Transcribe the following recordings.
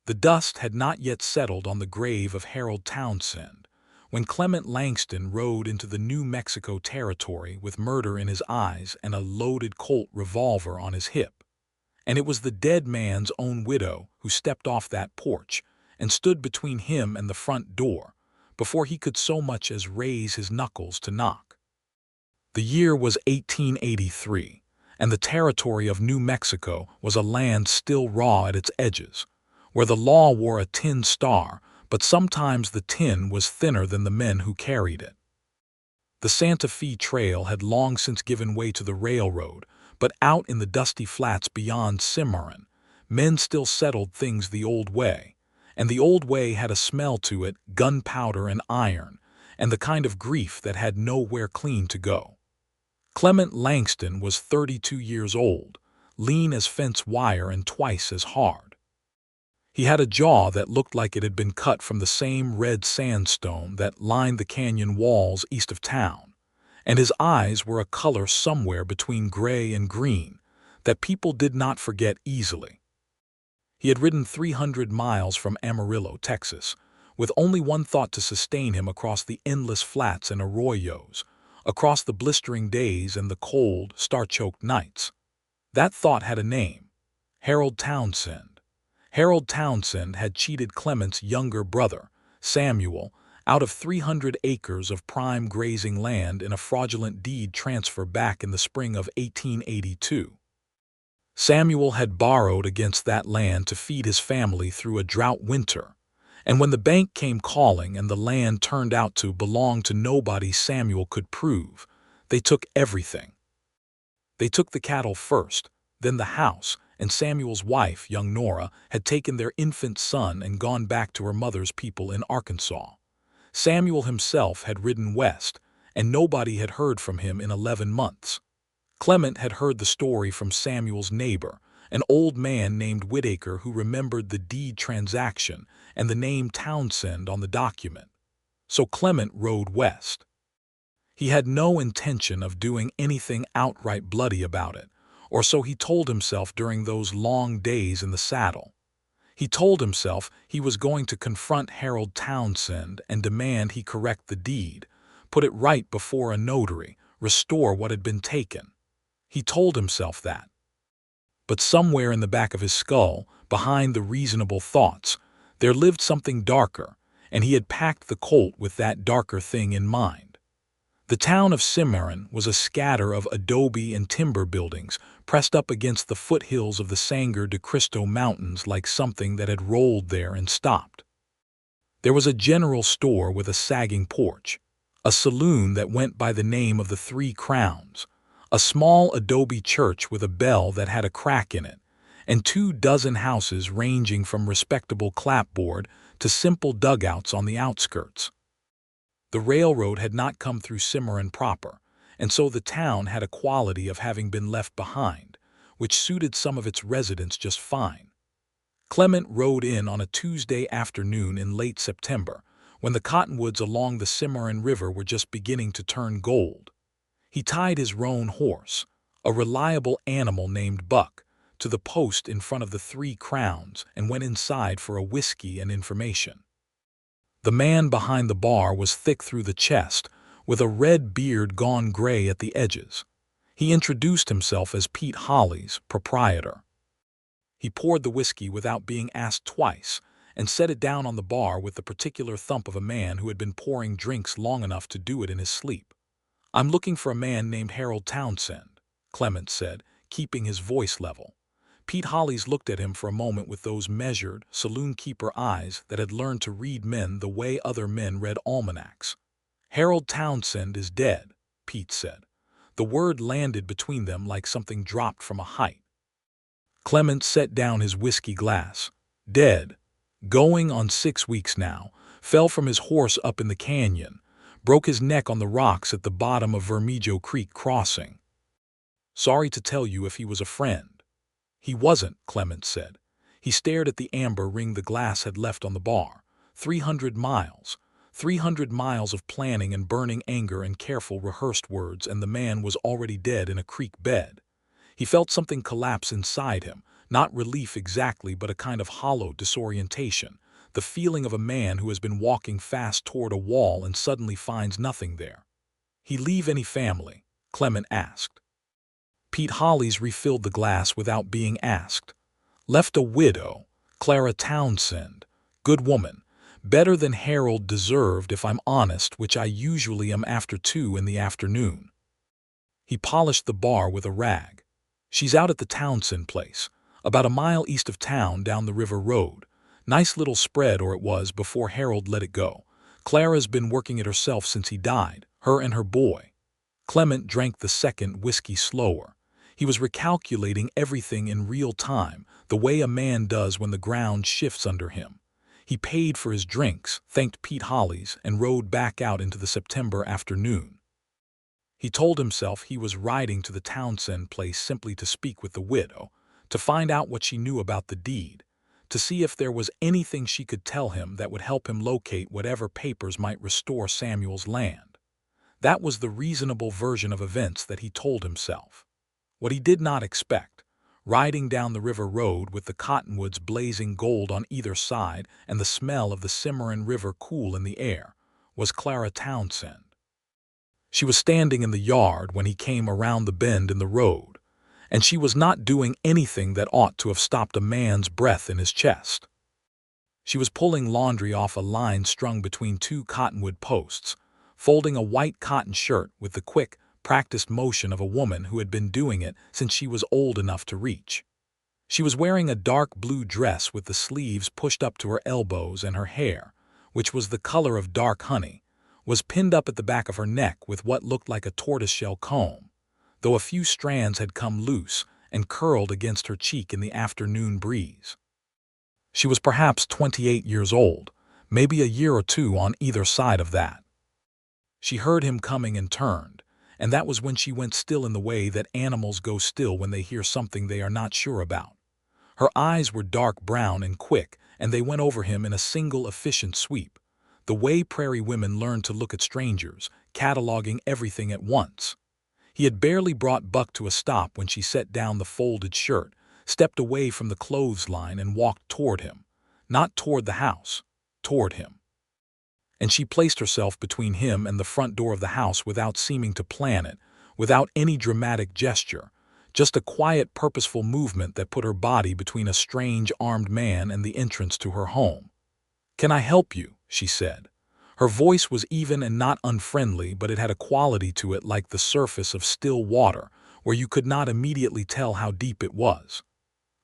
The dust had not yet settled on the grave of Harold Townsend when Clement Langston rode into the New Mexico territory with murder in his eyes and a loaded Colt revolver on his hip. And it was the dead man's own widow who stepped off that porch and stood between him and the front door before he could so much as raise his knuckles to knock. The year was 1883, and the territory of New Mexico was a land still raw at its edges, where the law wore a tin star, but sometimes the tin was thinner than the men who carried it. The Santa Fe Trail had long since given way to the railroad, but out in the dusty flats beyond Cimarron, men still settled things the old way, and the old way had a smell to it, gunpowder and iron, and the kind of grief that had nowhere clean to go. Clement Langston was 32 years old, lean as fence wire and twice as hard. He had a jaw that looked like it had been cut from the same red sandstone that lined the canyon walls east of town, and his eyes were a color somewhere between gray and green that people did not forget easily. He had ridden 300 miles from Amarillo, Texas, with only one thought to sustain him across the endless flats and arroyos, across the blistering days and the cold, star-choked nights. That thought had a name: Harold Townsend. Harold Townsend had cheated Clement's younger brother, Samuel, out of 300 acres of prime grazing land in a fraudulent deed transfer back in the spring of 1882. Samuel had borrowed against that land to feed his family through a drought winter, and when the bank came calling and the land turned out to belong to nobody Samuel could prove, they took everything. They took the cattle first, then the house, and Samuel's wife, young Nora, had taken their infant son and gone back to her mother's people in Arkansas. Samuel himself had ridden west, and nobody had heard from him in 11 months. Clement had heard the story from Samuel's neighbor, an old man named Whitaker who remembered the deed transaction and the name Townsend on the document. So Clement rode west. He had no intention of doing anything outright bloody about it, or so he told himself during those long days in the saddle. He told himself he was going to confront Harold Townsend and demand he correct the deed, put it right before a notary, restore what had been taken. He told himself that. But somewhere in the back of his skull, behind the reasonable thoughts, there lived something darker, and he had packed the Colt with that darker thing in mind. The town of Cimarron was a scatter of adobe and timber buildings pressed up against the foothills of the Sangre de Cristo Mountains like something that had rolled there and stopped. There was a general store with a sagging porch, a saloon that went by the name of the Three Crowns, a small adobe church with a bell that had a crack in it, and 24 houses ranging from respectable clapboard to simple dugouts on the outskirts. The railroad had not come through Cimarron proper, and so the town had a quality of having been left behind, which suited some of its residents just fine. Clement rode in on a Tuesday afternoon in late September, when the cottonwoods along the Cimarron River were just beginning to turn gold. He tied his roan horse, a reliable animal named Buck, to the post in front of the Three Crowns and went inside for a whiskey and information. The man behind the bar was thick through the chest, with a red beard gone gray at the edges. He introduced himself as Pete Holly's proprietor. He poured the whiskey without being asked twice and set it down on the bar with the particular thump of a man who had been pouring drinks long enough to do it in his sleep. "I'm looking for a man named Harold Townsend," Clement said, keeping his voice level. Pete Hollis looked at him for a moment with those measured, saloon-keeper eyes that had learned to read men the way other men read almanacs. "Harold Townsend is dead," Pete said. The word landed between them like something dropped from a height. Clement set down his whiskey glass. "Dead. Going on 6 weeks now. Fell from his horse up in the canyon. Broke his neck on the rocks at the bottom of Vermijo Creek crossing. Sorry to tell you if he was a friend." "He wasn't," Clement said. He stared at the amber ring the glass had left on the bar. 300 miles. 300 miles of planning and burning anger and careful rehearsed words, and the man was already dead in a creek bed. He felt something collapse inside him, Not relief exactly, but a kind of hollow disorientation, the feeling of a man who has been walking fast toward a wall and suddenly finds nothing there. "He leave any family?" Clement asked. Pete Hollis refilled the glass without being asked. "Left a widow, Clara Townsend. Good woman. Better than Harold deserved, if I'm honest, which I usually am after 2 in the afternoon." He polished the bar with a rag. "She's out at the Townsend place, about a mile east of town down the river road. Nice little spread, or it was, before Harold let it go. Clara's been working it herself since he died, her and her boy." Clement drank the second whiskey slower. He was recalculating everything in real time, the way a man does when the ground shifts under him. He paid for his drinks, thanked Pete Hollis, and rode back out into the September afternoon. He told himself he was riding to the Townsend place simply to speak with the widow, to find out what she knew about the deed, to see if there was anything she could tell him that would help him locate whatever papers might restore Samuel's land. That was the reasonable version of events that he told himself. What he did not expect, riding down the river road with the cottonwoods blazing gold on either side and the smell of the Cimarron River cool in the air, was Clara Townsend. She was standing in the yard when he came around the bend in the road, and she was not doing anything that ought to have stopped a man's breath in his chest. She was pulling laundry off a line strung between 2 cottonwood posts, folding a white cotton shirt with the quick, practiced motion of a woman who had been doing it since she was old enough to reach. She was wearing a dark blue dress with the sleeves pushed up to her elbows, and her hair, which was the color of dark honey, was pinned up at the back of her neck with what looked like a tortoiseshell comb, though a few strands had come loose and curled against her cheek in the afternoon breeze. She was perhaps 28 years old, maybe a year or 2 on either side of that. She heard him coming and turned, and that was when she went still in the way that animals go still when they hear something they are not sure about. Her eyes were dark brown and quick, and they went over him in a single efficient sweep, the way prairie women learn to look at strangers, cataloging everything at once. He had barely brought Buck to a stop when she set down the folded shirt, stepped away from the clothesline, and walked toward him. Not toward the house, toward him. And she placed herself between him and the front door of the house without seeming to plan it, without any dramatic gesture, just a quiet, purposeful movement that put her body between a strange, armed man and the entrance to her home. "Can I help you?" she said. Her voice was even and not unfriendly, but it had a quality to it like the surface of still water, where you could not immediately tell how deep it was.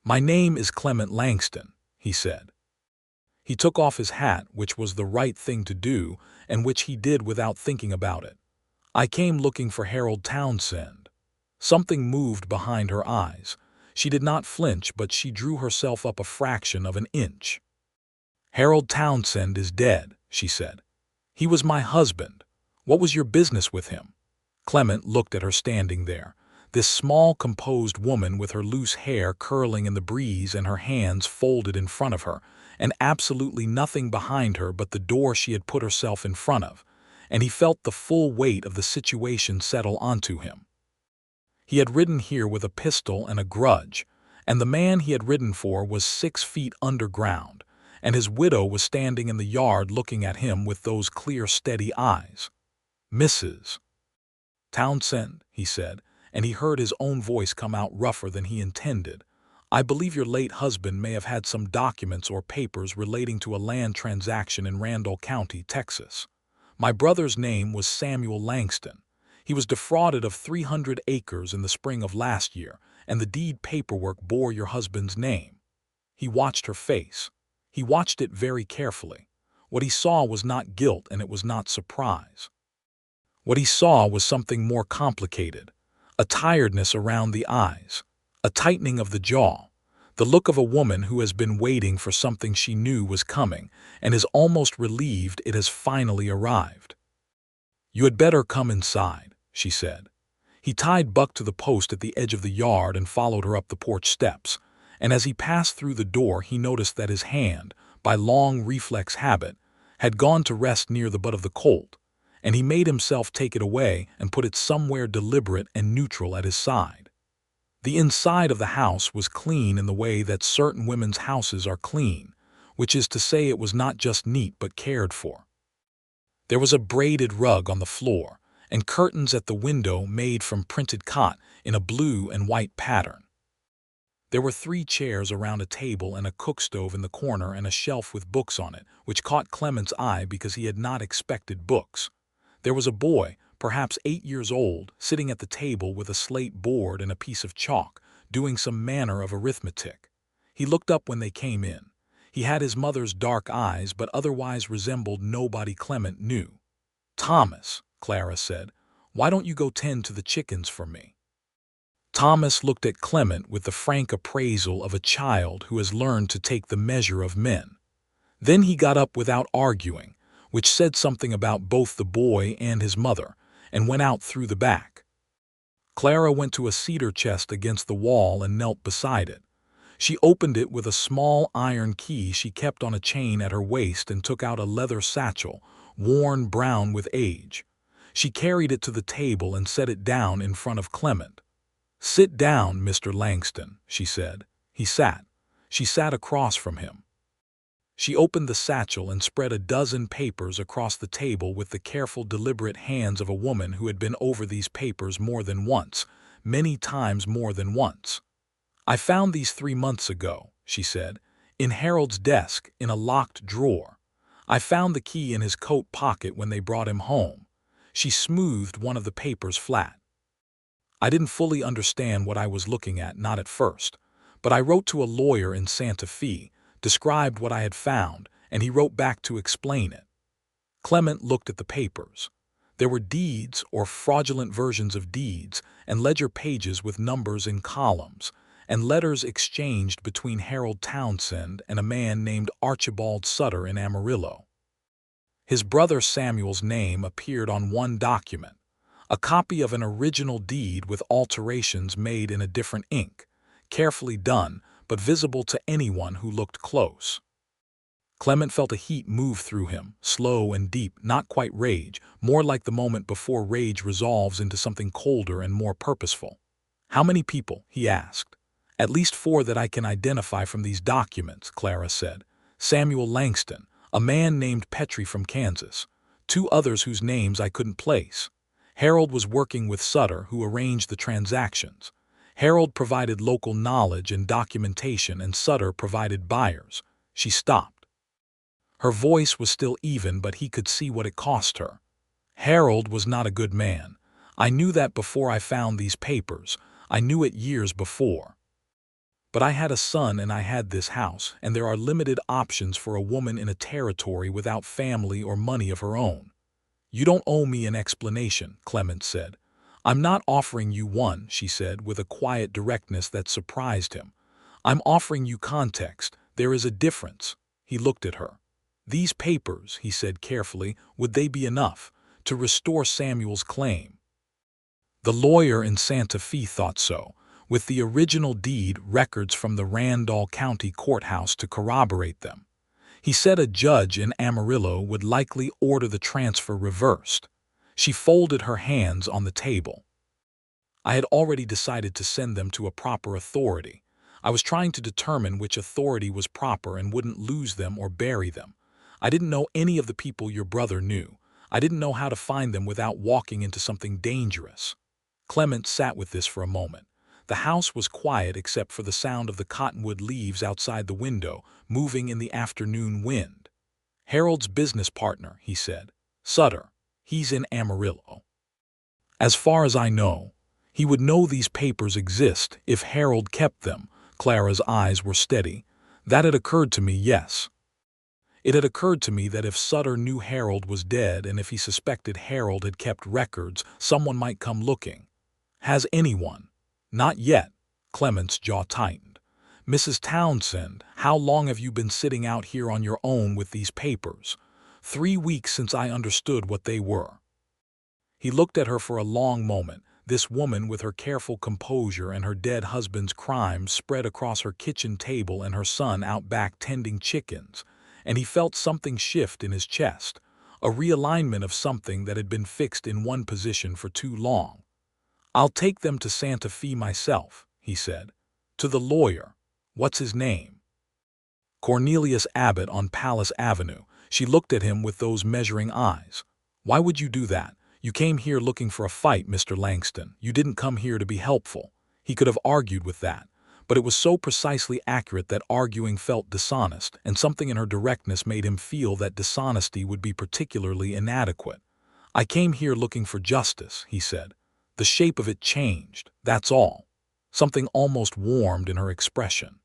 "My name is Clement Langston," he said. He took off his hat, which was the right thing to do, and which he did without thinking about it. "I came looking for Harold Townsend." Something moved behind her eyes. She did not flinch, but she drew herself up a fraction of an inch. "Harold Townsend is dead," she said. "He was my husband. What was your business with him?" Clement looked at her standing there, this small, composed woman with her loose hair curling in the breeze and her hands folded in front of her, and absolutely nothing behind her but the door she had put herself in front of, and he felt the full weight of the situation settle onto him. He had ridden here with a pistol and a grudge, and the man he had ridden for was 6 feet underground, and his widow was standing in the yard looking at him with those clear, steady eyes. "Mrs. Townsend," he said, and he heard his own voice come out rougher than he intended. "I believe your late husband may have had some documents or papers relating to a land transaction in Randall County, Texas. My brother's name was Samuel Langston. He was defrauded of 300 acres in the spring of last year, and the deed paperwork bore your husband's name." He watched her face. He watched it very carefully. What he saw was not guilt, and it was not surprise. What he saw was something more complicated, a tiredness around the eyes, a tightening of the jaw, the look of a woman who has been waiting for something she knew was coming and is almost relieved it has finally arrived. "You had better come inside," she said. He tied Buck to the post at the edge of the yard and followed her up the porch steps, and as he passed through the door he noticed that his hand, by long reflex habit, had gone to rest near the butt of the Colt, and he made himself take it away and put it somewhere deliberate and neutral at his side. The inside of the house was clean in the way that certain women's houses are clean, which is to say it was not just neat but cared for. There was a braided rug on the floor, and curtains at the window made from printed cotton in a blue and white pattern. There were 3 chairs around a table and a cook stove in the corner and a shelf with books on it, which caught Clement's eye because he had not expected books. There was a boy, perhaps 8 years old, sitting at the table with a slate board and a piece of chalk, doing some manner of arithmetic. He looked up when they came in. He had his mother's dark eyes, but otherwise resembled nobody Clement knew. "Thomas," Clara said, "why don't you go tend to the chickens for me?" Thomas looked at Clement with the frank appraisal of a child who has learned to take the measure of men. Then he got up without arguing, which said something about both the boy and his mother, and went out through the back. Clara went to a cedar chest against the wall and knelt beside it. She opened it with a small iron key she kept on a chain at her waist and took out a leather satchel, worn brown with age. She carried it to the table and set it down in front of Clement. "Sit down, Mr. Langston," she said. He sat. She sat across from him. She opened the satchel and spread a dozen papers across the table with the careful, deliberate hands of a woman who had been over these papers more than once, many times more than once. "I found these 3 months ago," she said, "in Harold's desk in a locked drawer. I found the key in his coat pocket when they brought him home." She smoothed one of the papers flat. "I didn't fully understand what I was looking at, not at first, but I wrote to a lawyer in Santa Fe, described what I had found, and he wrote back to explain it." Clement looked at the papers. There were deeds or fraudulent versions of deeds and ledger pages with numbers in columns, and letters exchanged between Harold Townsend and a man named Archibald Sutter in Amarillo. His brother Samuel's name appeared on one document, a copy of an original deed with alterations made in a different ink, carefully done but visible to anyone who looked close. Clement felt a heat move through him, slow and deep, not quite rage, more like the moment before rage resolves into something colder and more purposeful. "How many people?" he asked. "At least 4 that I can identify from these documents," Clara said. "Samuel Langston, a man named Petrie from Kansas, 2 others whose names I couldn't place. Harold was working with Sutter, who arranged the transactions. Harold provided local knowledge and documentation, and Sutter provided buyers." She stopped. Her voice was still even, but he could see what it cost her. "Harold was not a good man. I knew that before I found these papers. I knew it years before. But I had a son and I had this house, and there are limited options for a woman in a territory without family or money of her own." "You don't owe me an explanation," Clement said. "I'm not offering you one," she said with a quiet directness that surprised him. "I'm offering you context. There is a difference." He looked at her. "These papers," he said carefully, "would they be enough to restore Samuel's claim?" The lawyer in Santa Fe thought so, with the original deed records from the Randall County Courthouse to corroborate them. He said a judge in Amarillo would likely order the transfer reversed. She folded her hands on the table. "I had already decided to send them to a proper authority. I was trying to determine which authority was proper and wouldn't lose them or bury them. I didn't know any of the people your brother knew. I didn't know how to find them without walking into something dangerous." Clement sat with this for a moment. The house was quiet except for the sound of the cottonwood leaves outside the window, moving in the afternoon wind. "Harold's business partner," he said. "Sutter. He's in Amarillo. As far as I know, he would know these papers exist if Harold kept them." Clara's eyes were steady. "That had occurred to me, yes. It had occurred to me that if Sutter knew Harold was dead and if he suspected Harold had kept records, someone might come looking." "Has anyone?" "Not yet." Clement's jaw tightened. "Mrs. Townsend, how long have you been sitting out here on your own with these papers?" 3 weeks since I understood what they were." He looked at her for a long moment, this woman with her careful composure and her dead husband's crimes spread across her kitchen table and her son out back tending chickens, and he felt something shift in his chest, a realignment of something that had been fixed in one position for too long. "I'll take them to Santa Fe myself," he he said. "To the lawyer. What's his name?" "Cornelius Abbott on Palace Avenue." She looked at him with those measuring eyes. "Why would you do that? You came here looking for a fight, Mr. Langston. You didn't come here to be helpful." He could have argued with that, but it was so precisely accurate that arguing felt dishonest, and something in her directness made him feel that dishonesty would be particularly inadequate. "I came here looking for justice," he said. The shape of it changed, that's all. Something almost warmed in her expression.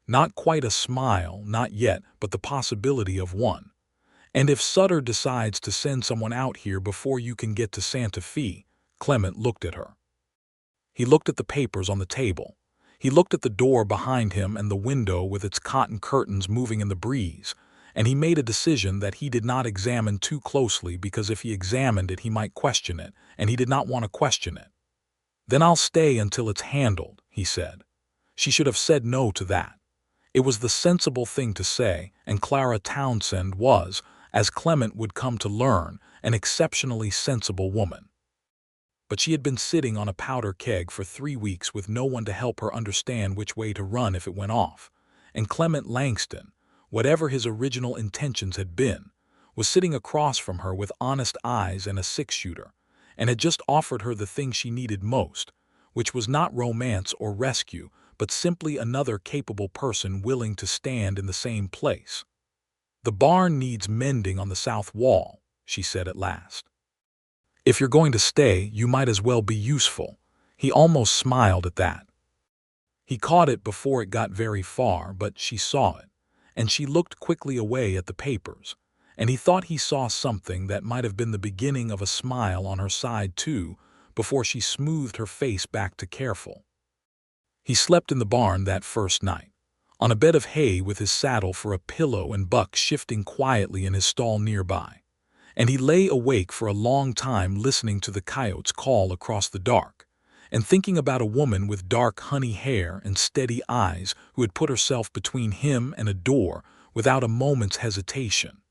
Not quite a smile, not yet, but the possibility of one. "And if Sutter decides to send someone out here before you can get to Santa Fe?" Clement looked at her. He looked at the papers on the table. He looked at the door behind him and the window with its cotton curtains moving in the breeze, and he made a decision that he did not examine too closely because if he examined it he might question it, and he did not want to question it. "Then I'll stay until it's handled," he said. She should have said no to that. It was the sensible thing to say, and Clara Townsend was, as Clement would come to learn, an exceptionally sensible woman. But she had been sitting on a powder keg for 3 weeks with no one to help her understand which way to run if it went off, and Clement Langston, whatever his original intentions had been, was sitting across from her with honest eyes and a six-shooter, and had just offered her the thing she needed most, which was not romance or rescue, but simply another capable person willing to stand in the same place. "The barn needs mending on the south wall," she said at last. "If you're going to stay, you might as well be useful." He almost smiled at that. He caught it before it got very far, but she saw it, and she looked quickly away at the papers, and he thought he saw something that might have been the beginning of a smile on her side too, before she smoothed her face back to careful. He slept in the barn that first night, on a bed of hay with his saddle for a pillow and Buck shifting quietly in his stall nearby. And he lay awake for a long time listening to the coyotes call across the dark, and thinking about a woman with dark honey hair and steady eyes who had put herself between him and a door without a moment's hesitation.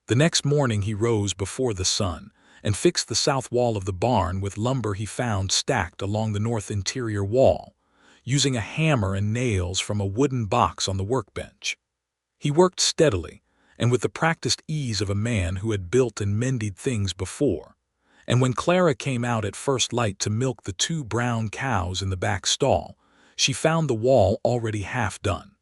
The next morning he rose before the sun and fixed the south wall of the barn with lumber he found stacked along the north interior wall, using a hammer and nails from a wooden box on the workbench. He worked steadily, and with the practiced ease of a man who had built and mended things before, and when Clara came out at first light to milk the 2 brown cows in the back stall, she found the wall already half done.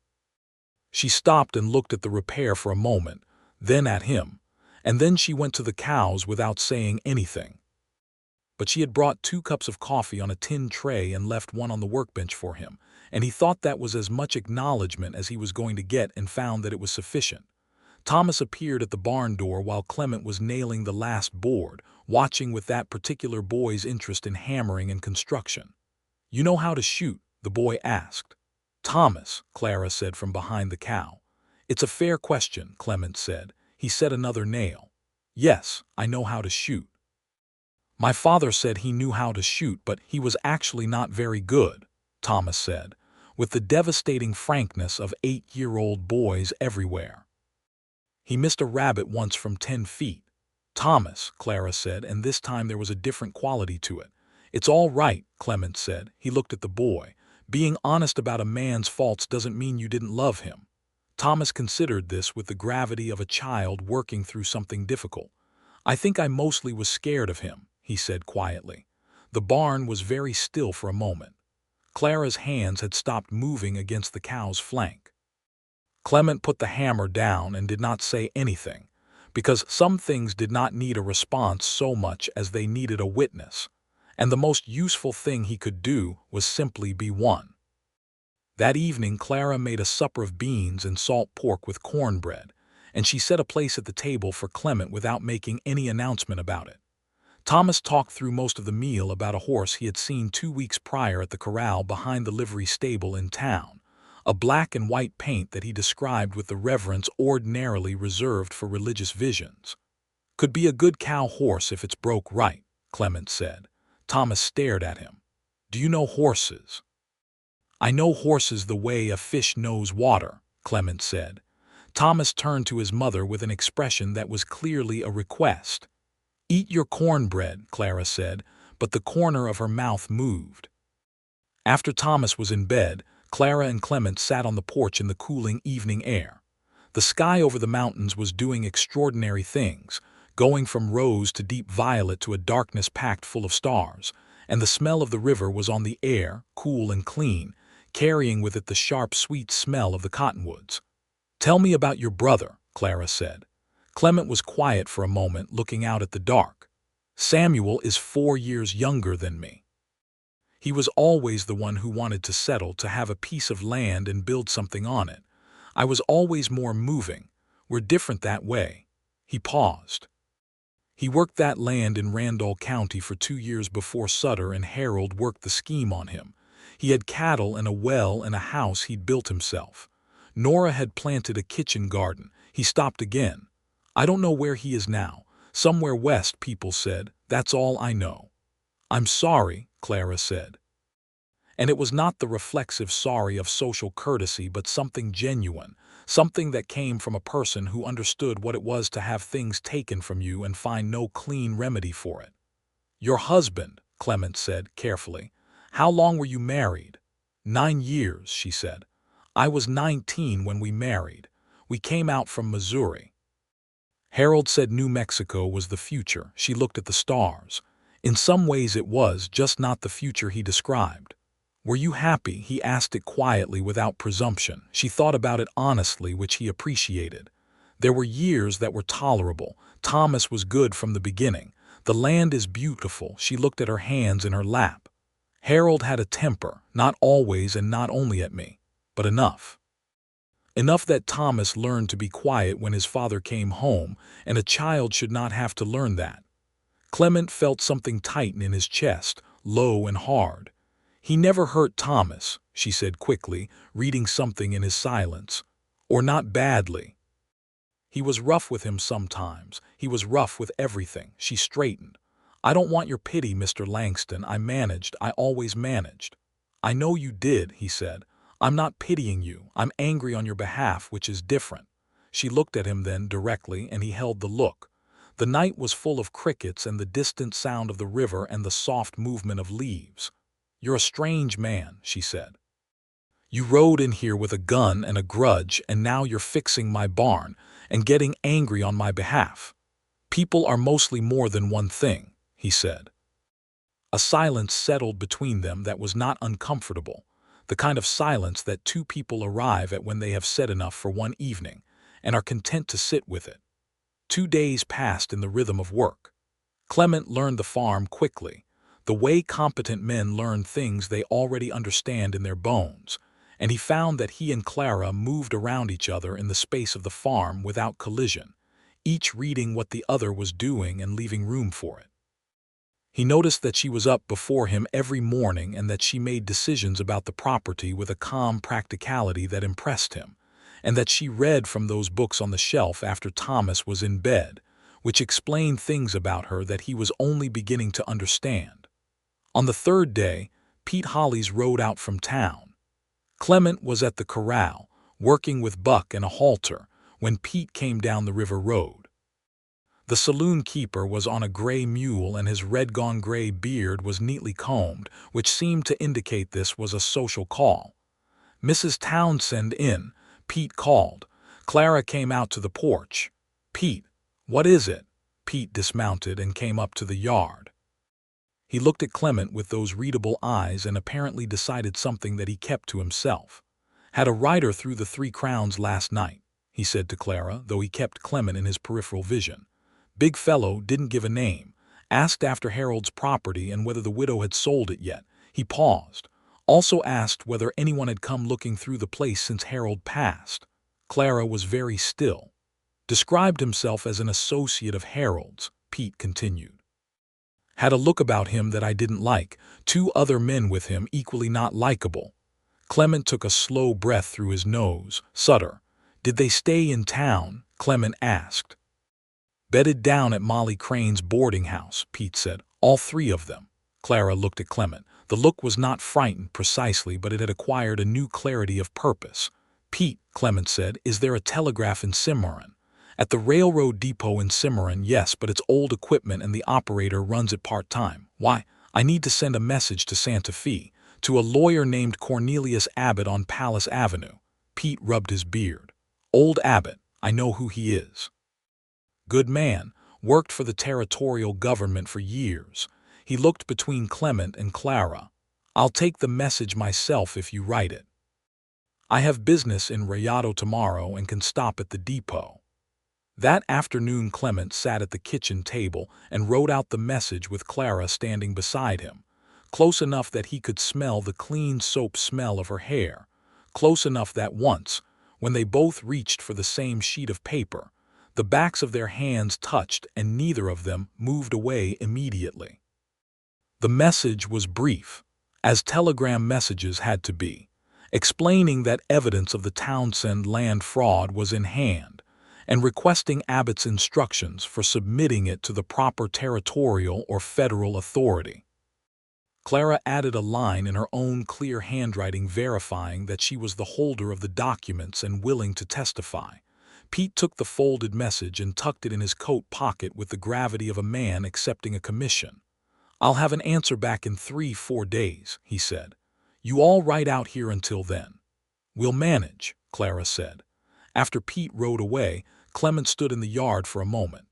She stopped and looked at the repair for a moment, then at him, and then she went to the cows without saying anything. But she had brought 2 cups of coffee on a tin tray and left one on the workbench for him, and he thought that was as much acknowledgement as he was going to get and found that it was sufficient. Thomas appeared at the barn door while Clement was nailing the last board, watching with that particular boy's interest in hammering and construction. "You know how to shoot?" the boy asked. "Thomas," Clara said from behind the cow. "It's a fair question," Clement said. He set another nail. "Yes, I know how to shoot. My father said he knew how to shoot, but he was actually not very good," Thomas said, with the devastating frankness of 8-year-old boys everywhere. "He missed a rabbit once from 10 feet. "Thomas," Clara said, and this time there was a different quality to it. "It's all right," Clement said. He looked at the boy. "Being honest about a man's faults doesn't mean you didn't love him." Thomas considered this with the gravity of a child working through something difficult. "I think I mostly was scared of him," he said quietly. The barn was very still for a moment. Clara's hands had stopped moving against the cow's flank. Clement put the hammer down and did not say anything, because some things did not need a response so much as they needed a witness, and the most useful thing he could do was simply be one. That evening Clara made a supper of beans and salt pork with cornbread, and she set a place at the table for Clement without making any announcement about it. Thomas talked through most of the meal about a horse he had seen 2 weeks prior at the corral behind the livery stable in town, a black and white paint that he described with the reverence ordinarily reserved for religious visions. "Could be a good cow horse if it's broke right," Clement said. Thomas stared at him. "Do you know horses?" "I know horses the way a fish knows water," Clement said. Thomas turned to his mother with an expression that was clearly a request. "Eat your cornbread," Clara said, but the corner of her mouth moved. After Thomas was in bed, Clara and Clement sat on the porch in the cooling evening air. The sky over the mountains was doing extraordinary things, going from rose to deep violet to a darkness packed full of stars, and the smell of the river was on the air, cool and clean, carrying with it the sharp, sweet smell of the cottonwoods. "Tell me about your brother," Clara said. Clement was quiet for a moment, looking out at the dark. "Samuel is 4 years younger than me. He was always the one who wanted to settle, to have a piece of land and build something on it. I was always more moving. We're different that way." He paused. "He worked that land in Randall County for 2 years before Sutter and Harold worked the scheme on him. He had cattle and a well and a house he'd built himself. Nora had planted a kitchen garden." He stopped again. "I don't know where he is now. Somewhere west, people said. That's all I know." "I'm sorry," Clara said. And it was not the reflexive sorry of social courtesy, but something genuine, something that came from a person who understood what it was to have things taken from you and find no clean remedy for it. "Your husband," Clement said carefully. "How long were you married?" 9 years, she said. "I was 19 when we married. We came out from Missouri." Harold said New Mexico was the future. She looked at the stars. In some ways it was, just not the future he described. "Were you happy?" He asked it quietly, without presumption. She thought about it honestly, which he appreciated. There were years that were tolerable. Thomas was good from the beginning. The land is beautiful. She looked at her hands in her lap. "Harold had a temper, not always and not only at me, but enough. Enough that Thomas learned to be quiet when his father came home, and a child should not have to learn that." Clement felt something tighten in his chest, low and hard. "He never hurt Thomas," she said quickly, reading something in his silence. "Or not badly. He was rough with him sometimes. He was rough with everything." She straightened. "I don't want your pity, Mr. Langston. I always managed." "I know you did," he said. "I'm not pitying you. I'm angry on your behalf, which is different." She looked at him then directly, and he held the look. The night was full of crickets and the distant sound of the river and the soft movement of leaves. "You're a strange man," she said. "You rode in here with a gun and a grudge, and now you're fixing my barn and getting angry on my behalf. People are mostly more than one thing," he said. A silence settled between them that was not uncomfortable, the kind of silence that two people arrive at when they have said enough for one evening and are content to sit with it. 2 days passed in the rhythm of work. Clement learned the farm quickly, the way competent men learn things they already understand in their bones, and he found that he and Clara moved around each other in the space of the farm without collision, each reading what the other was doing and leaving room for it. He noticed that she was up before him every morning and that she made decisions about the property with a calm practicality that impressed him, and that she read from those books on the shelf after Thomas was in bed, which explained things about her that he was only beginning to understand. On the 3rd day, Pete Hollis rode out from town. Clement was at the corral, working with Buck and a halter, when Pete came down the river road. The saloon keeper was on a gray mule, and his red-gone-gray beard was neatly combed, which seemed to indicate this was a social call. "Mrs. Townsend in," Pete called. Clara came out to the porch. "Pete, what is it?" Pete dismounted and came up to the yard. He looked at Clement with those readable eyes and apparently decided something that he kept to himself. "Had a rider through the 3 Crowns last night," he said to Clara, though he kept Clement in his peripheral vision. "Big fellow, didn't give a name. Asked after Harold's property and whether the widow had sold it yet." He paused. "Also asked whether anyone had come looking through the place since Harold passed." Clara was very still. "Described himself as an associate of Harold's," Pete continued. "Had a look about him that I didn't like. 2 other men with him, equally not likable." Clement took a slow breath through his nose. "Sutter. Did they stay in town?" Clement asked. "Bedded down at Molly Crane's boarding house," Pete said. "All 3 of them." Clara looked at Clement. The look was not frightened precisely, but it had acquired a new clarity of purpose. "Pete," Clement said, "is there a telegraph in Cimarron?" "At the railroad depot in Cimarron, yes, but it's old equipment and the operator runs it part-time." "Why?" "I need to send a message to Santa Fe, To a lawyer named Cornelius Abbott on Palace Avenue. Pete rubbed his beard. Old Abbott, I know who he is. Good man, worked for the territorial government for years. He looked between Clement and Clara. I'll take the message myself if you write it. I have business in Rayado tomorrow and can stop at the depot. That afternoon Clement sat at the kitchen table and wrote out the message with Clara standing beside him, close enough that he could smell the clean soap smell of her hair, close enough that once, when they both reached for the same sheet of paper, the backs of their hands touched and neither of them moved away immediately. The message was brief, as telegram messages had to be, explaining that evidence of the Townsend land fraud was in hand, and requesting Abbott's instructions for submitting it to the proper territorial or federal authority. Clara added a line in her own clear handwriting verifying that she was the holder of the documents and willing to testify. Pete took the folded message and tucked it in his coat pocket with the gravity of a man accepting a commission. I'll have an answer back in 3-4 days, he said. You all write out here until then. We'll manage, Clara said. After Pete rode away, Clement stood in the yard for a moment.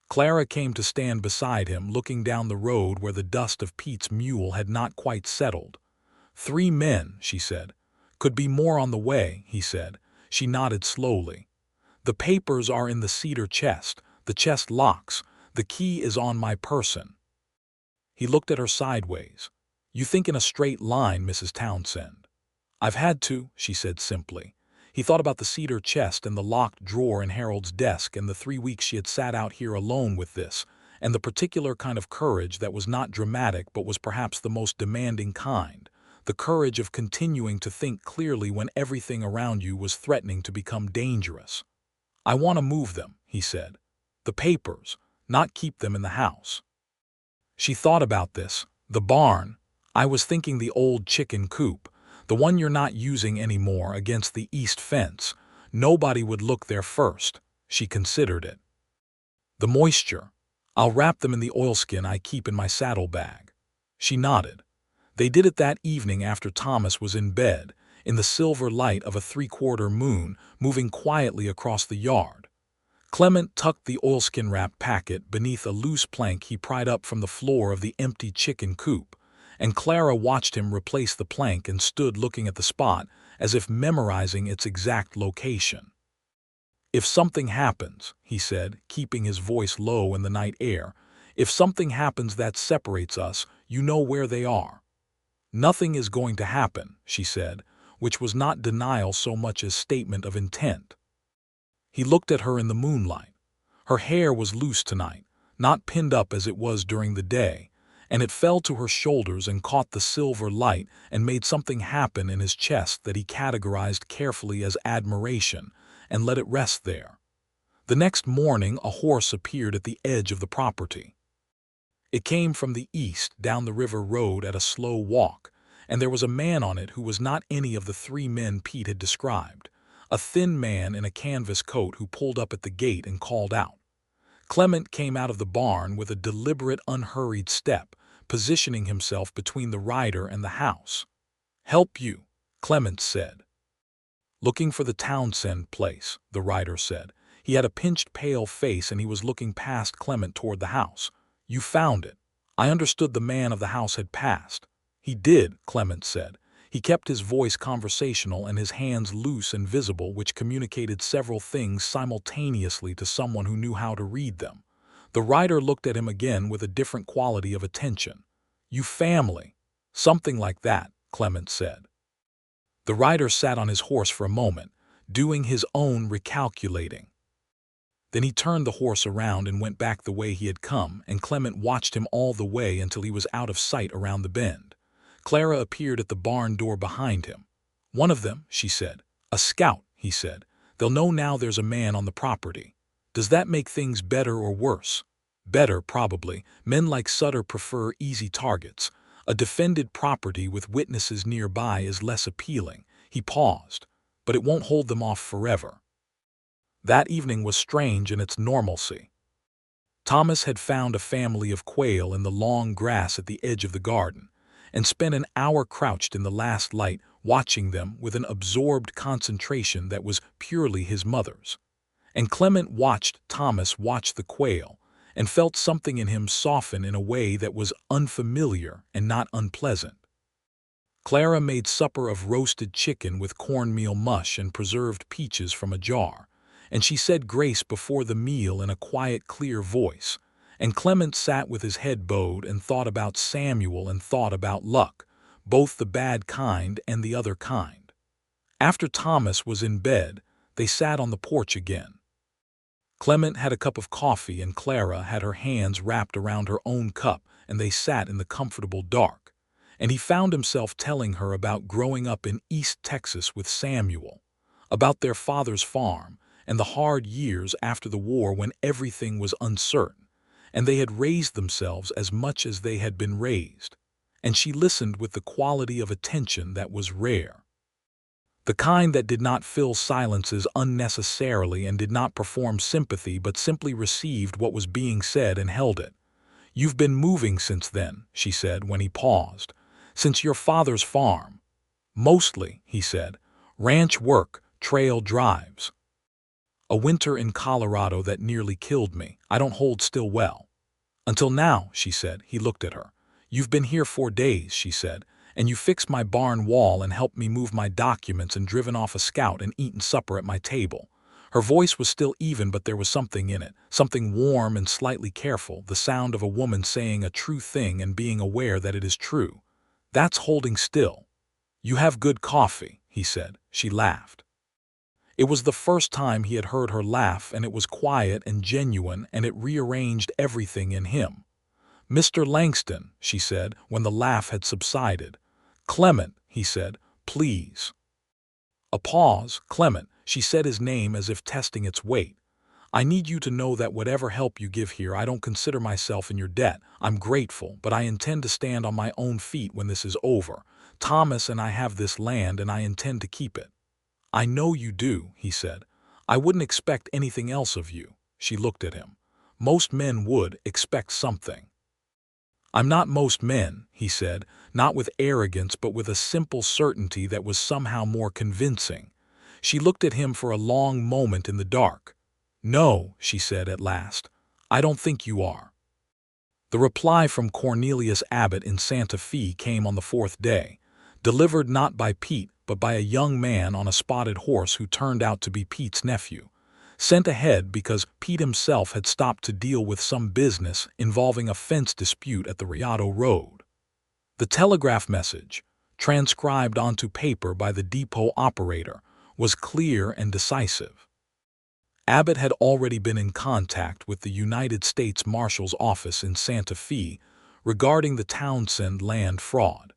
Clara came to stand beside him, looking down the road where the dust of Pete's mule had not quite settled. 3 men, she said. Could be more on the way, he said. She nodded slowly. The papers are in the cedar chest, the chest locks, the key is on my person. He looked at her sideways. You think in a straight line, Mrs. Townsend. I've had to, she said simply. He thought about the cedar chest and the locked drawer in Harold's desk and the 3 weeks she had sat out here alone with this, and the particular kind of courage that was not dramatic but was perhaps the most demanding kind, the courage of continuing to think clearly when everything around you was threatening to become dangerous. I want to move them, he said. The papers, not keep them in the house. She thought about this. The barn. I was thinking the old chicken coop, the one you're not using anymore against the east fence. Nobody would look there first. She considered it. The moisture. I'll wrap them in the oilskin I keep in my saddlebag. She nodded. They did it that evening after Thomas was in bed, in the silver light of a 3/4 moon, moving quietly across the yard. Clement tucked the oilskin-wrapped packet beneath a loose plank he pried up from the floor of the empty chicken coop, and Clara watched him replace the plank and stood looking at the spot as if memorizing its exact location. If something happens, he said, keeping his voice low in the night air, if something happens that separates us, you know where they are. Nothing is going to happen, she said, which was not denial so much as statement of intent. He looked at her in the moonlight. Her hair was loose tonight, not pinned up as it was during the day, and it fell to her shoulders and caught the silver light and made something happen in his chest that he categorized carefully as admiration and let it rest there. The next morning a horse appeared at the edge of the property. It came from the east down the river road at a slow walk, and there was a man on it who was not any of the 3 men Pete had described, a thin man in a canvas coat who pulled up at the gate and called out. Clement came out of the barn with a deliberate, unhurried step, positioning himself between the rider and the house. Help you, Clement said. Looking for the Townsend place, the rider said. He had a pinched, pale face and he was looking past Clement toward the house. You found it. I understood the man of the house had passed. He did, Clement said. He kept his voice conversational and his hands loose and visible, which communicated several things simultaneously to someone who knew how to read them. The rider looked at him again with a different quality of attention. You family. Something like that, Clement said. The rider sat on his horse for a moment, doing his own recalculating. Then he turned the horse around and went back the way he had come, and Clement watched him all the way until he was out of sight around the bend. Clara appeared at the barn door behind him. One of them, she said. A scout, he said. They'll know now there's a man on the property. Does that make things better or worse? Better, probably. Men like Sutter prefer easy targets. A defended property with witnesses nearby is less appealing. He paused. But it won't hold them off forever. That evening was strange in its normalcy. Thomas had found a family of quail in the long grass at the edge of the garden, and spent an hour crouched in the last light, watching them with an absorbed concentration that was purely his mother's. And Clement watched Thomas watch the quail, and felt something in him soften in a way that was unfamiliar and not unpleasant. Clara made supper of roasted chicken with cornmeal mush and preserved peaches from a jar, and she said grace before the meal in a quiet, clear voice, and Clement sat with his head bowed and thought about Samuel and thought about luck, both the bad kind and the other kind. After Thomas was in bed, they sat on the porch again. Clement had a cup of coffee and Clara had her hands wrapped around her own cup, and they sat in the comfortable dark. And he found himself telling her about growing up in East Texas with Samuel, about their father's farm, and the hard years after the war when everything was uncertain, and they had raised themselves as much as they had been raised. And she listened with the quality of attention that was rare. The kind that did not fill silences unnecessarily and did not perform sympathy but simply received what was being said and held it. "You've been moving since then," she said when he paused. "Since your father's farm." "Mostly," he said. "Ranch work, trail drives. A winter in Colorado that nearly killed me. I don't hold still well." "Until now," she said. He looked at her. "You've been here 4 days," she said, "and you fixed my barn wall and helped me move my documents and driven off a scout and eaten supper at my table." Her voice was still even, but there was something in it, something warm and slightly careful, the sound of a woman saying a true thing and being aware that it is true. "That's holding still." "You have good coffee," he said. She laughed. It was the first time he had heard her laugh, and it was quiet and genuine, and it rearranged everything in him. "Mr. Langston," she said when the laugh had subsided. "Clement," he said, "please." A pause. "Clement," she said his name as if testing its weight. "I need you to know that whatever help you give here, I don't consider myself in your debt. I'm grateful, but I intend to stand on my own feet when this is over. Thomas and I have this land, and I intend to keep it." "I know you do," he said. "I wouldn't expect anything else of you." She looked at him. "Most men would expect something." "I'm not most men," he said, not with arrogance but with a simple certainty that was somehow more convincing. She looked at him for a long moment in the dark. "No," she said at last, "I don't think you are." The reply from Cornelius Abbott in Santa Fe came on the 4th day, delivered not by Pete but by a young man on a spotted horse who turned out to be Pete's nephew, sent ahead because Pete himself had stopped to deal with some business involving a fence dispute at the Rialto Road. The telegraph message, transcribed onto paper by the depot operator, was clear and decisive. Abbott had already been in contact with the United States Marshal's office in Santa Fe regarding the Townsend land fraud,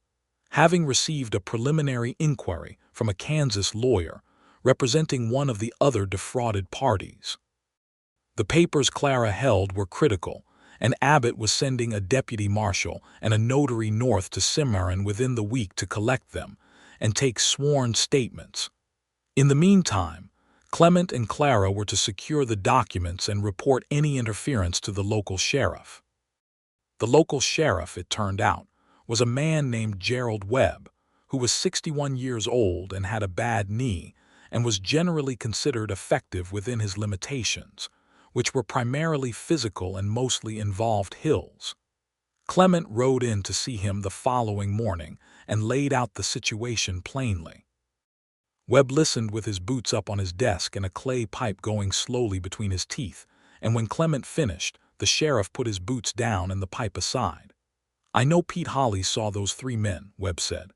having received a preliminary inquiry from a Kansas lawyer representing one of the other defrauded parties. The papers Clara held were critical, and Abbott was sending a deputy marshal and a notary north to Cimarron within the week to collect them and take sworn statements. In the meantime, Clement and Clara were to secure the documents and report any interference to the local sheriff. The local sheriff, it turned out, was a man named Gerald Webb, who was 61 years old and had a bad knee, and was generally considered effective within his limitations, which were primarily physical and mostly involved hills. Clement rode in to see him the following morning and laid out the situation plainly. Webb listened with his boots up on his desk and a clay pipe going slowly between his teeth, and when Clement finished, the sheriff put his boots down and the pipe aside. "I know Pete Holly saw those 3 men," Webb said.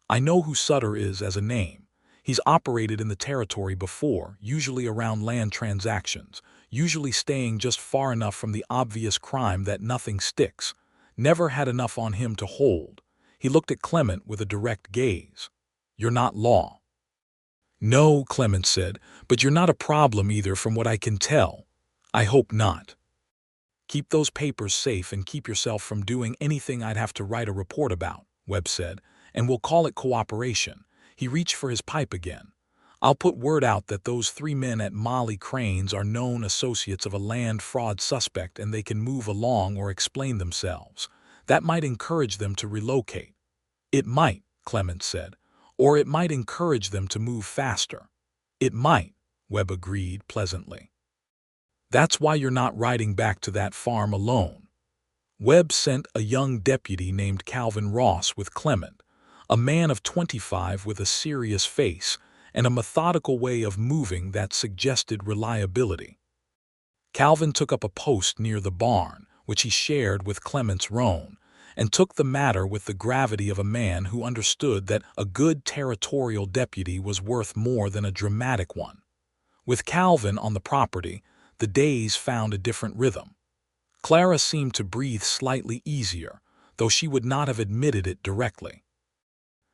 "I know who Sutter is as a name. He's operated in the territory before, usually around land transactions, usually staying just far enough from the obvious crime that nothing sticks. Never had enough on him to hold." He looked at Clement with a direct gaze. "You're not law." "No," Clement said, "but you're not a problem either from what I can tell. I hope not. Keep those papers safe and keep yourself from doing anything I'd have to write a report about," Webb said, "and we'll call it cooperation." He reached for his pipe again. "I'll put word out that those 3 men at Molly Crane's are known associates of a land fraud suspect and they can move along or explain themselves. That might encourage them to relocate." It might, Clement said, or it might encourage them to move faster. It might, Webb agreed pleasantly. That's why you're not riding back to that farm alone. Webb sent a young deputy named Calvin Ross with Clement, a man of 25 with a serious face and a methodical way of moving that suggested reliability. Calvin took up a post near the barn, which he shared with Clement's roan, and took the matter with the gravity of a man who understood that a good territorial deputy was worth more than a dramatic one. With Calvin on the property, the days found a different rhythm. Clara seemed to breathe slightly easier, though she would not have admitted it directly.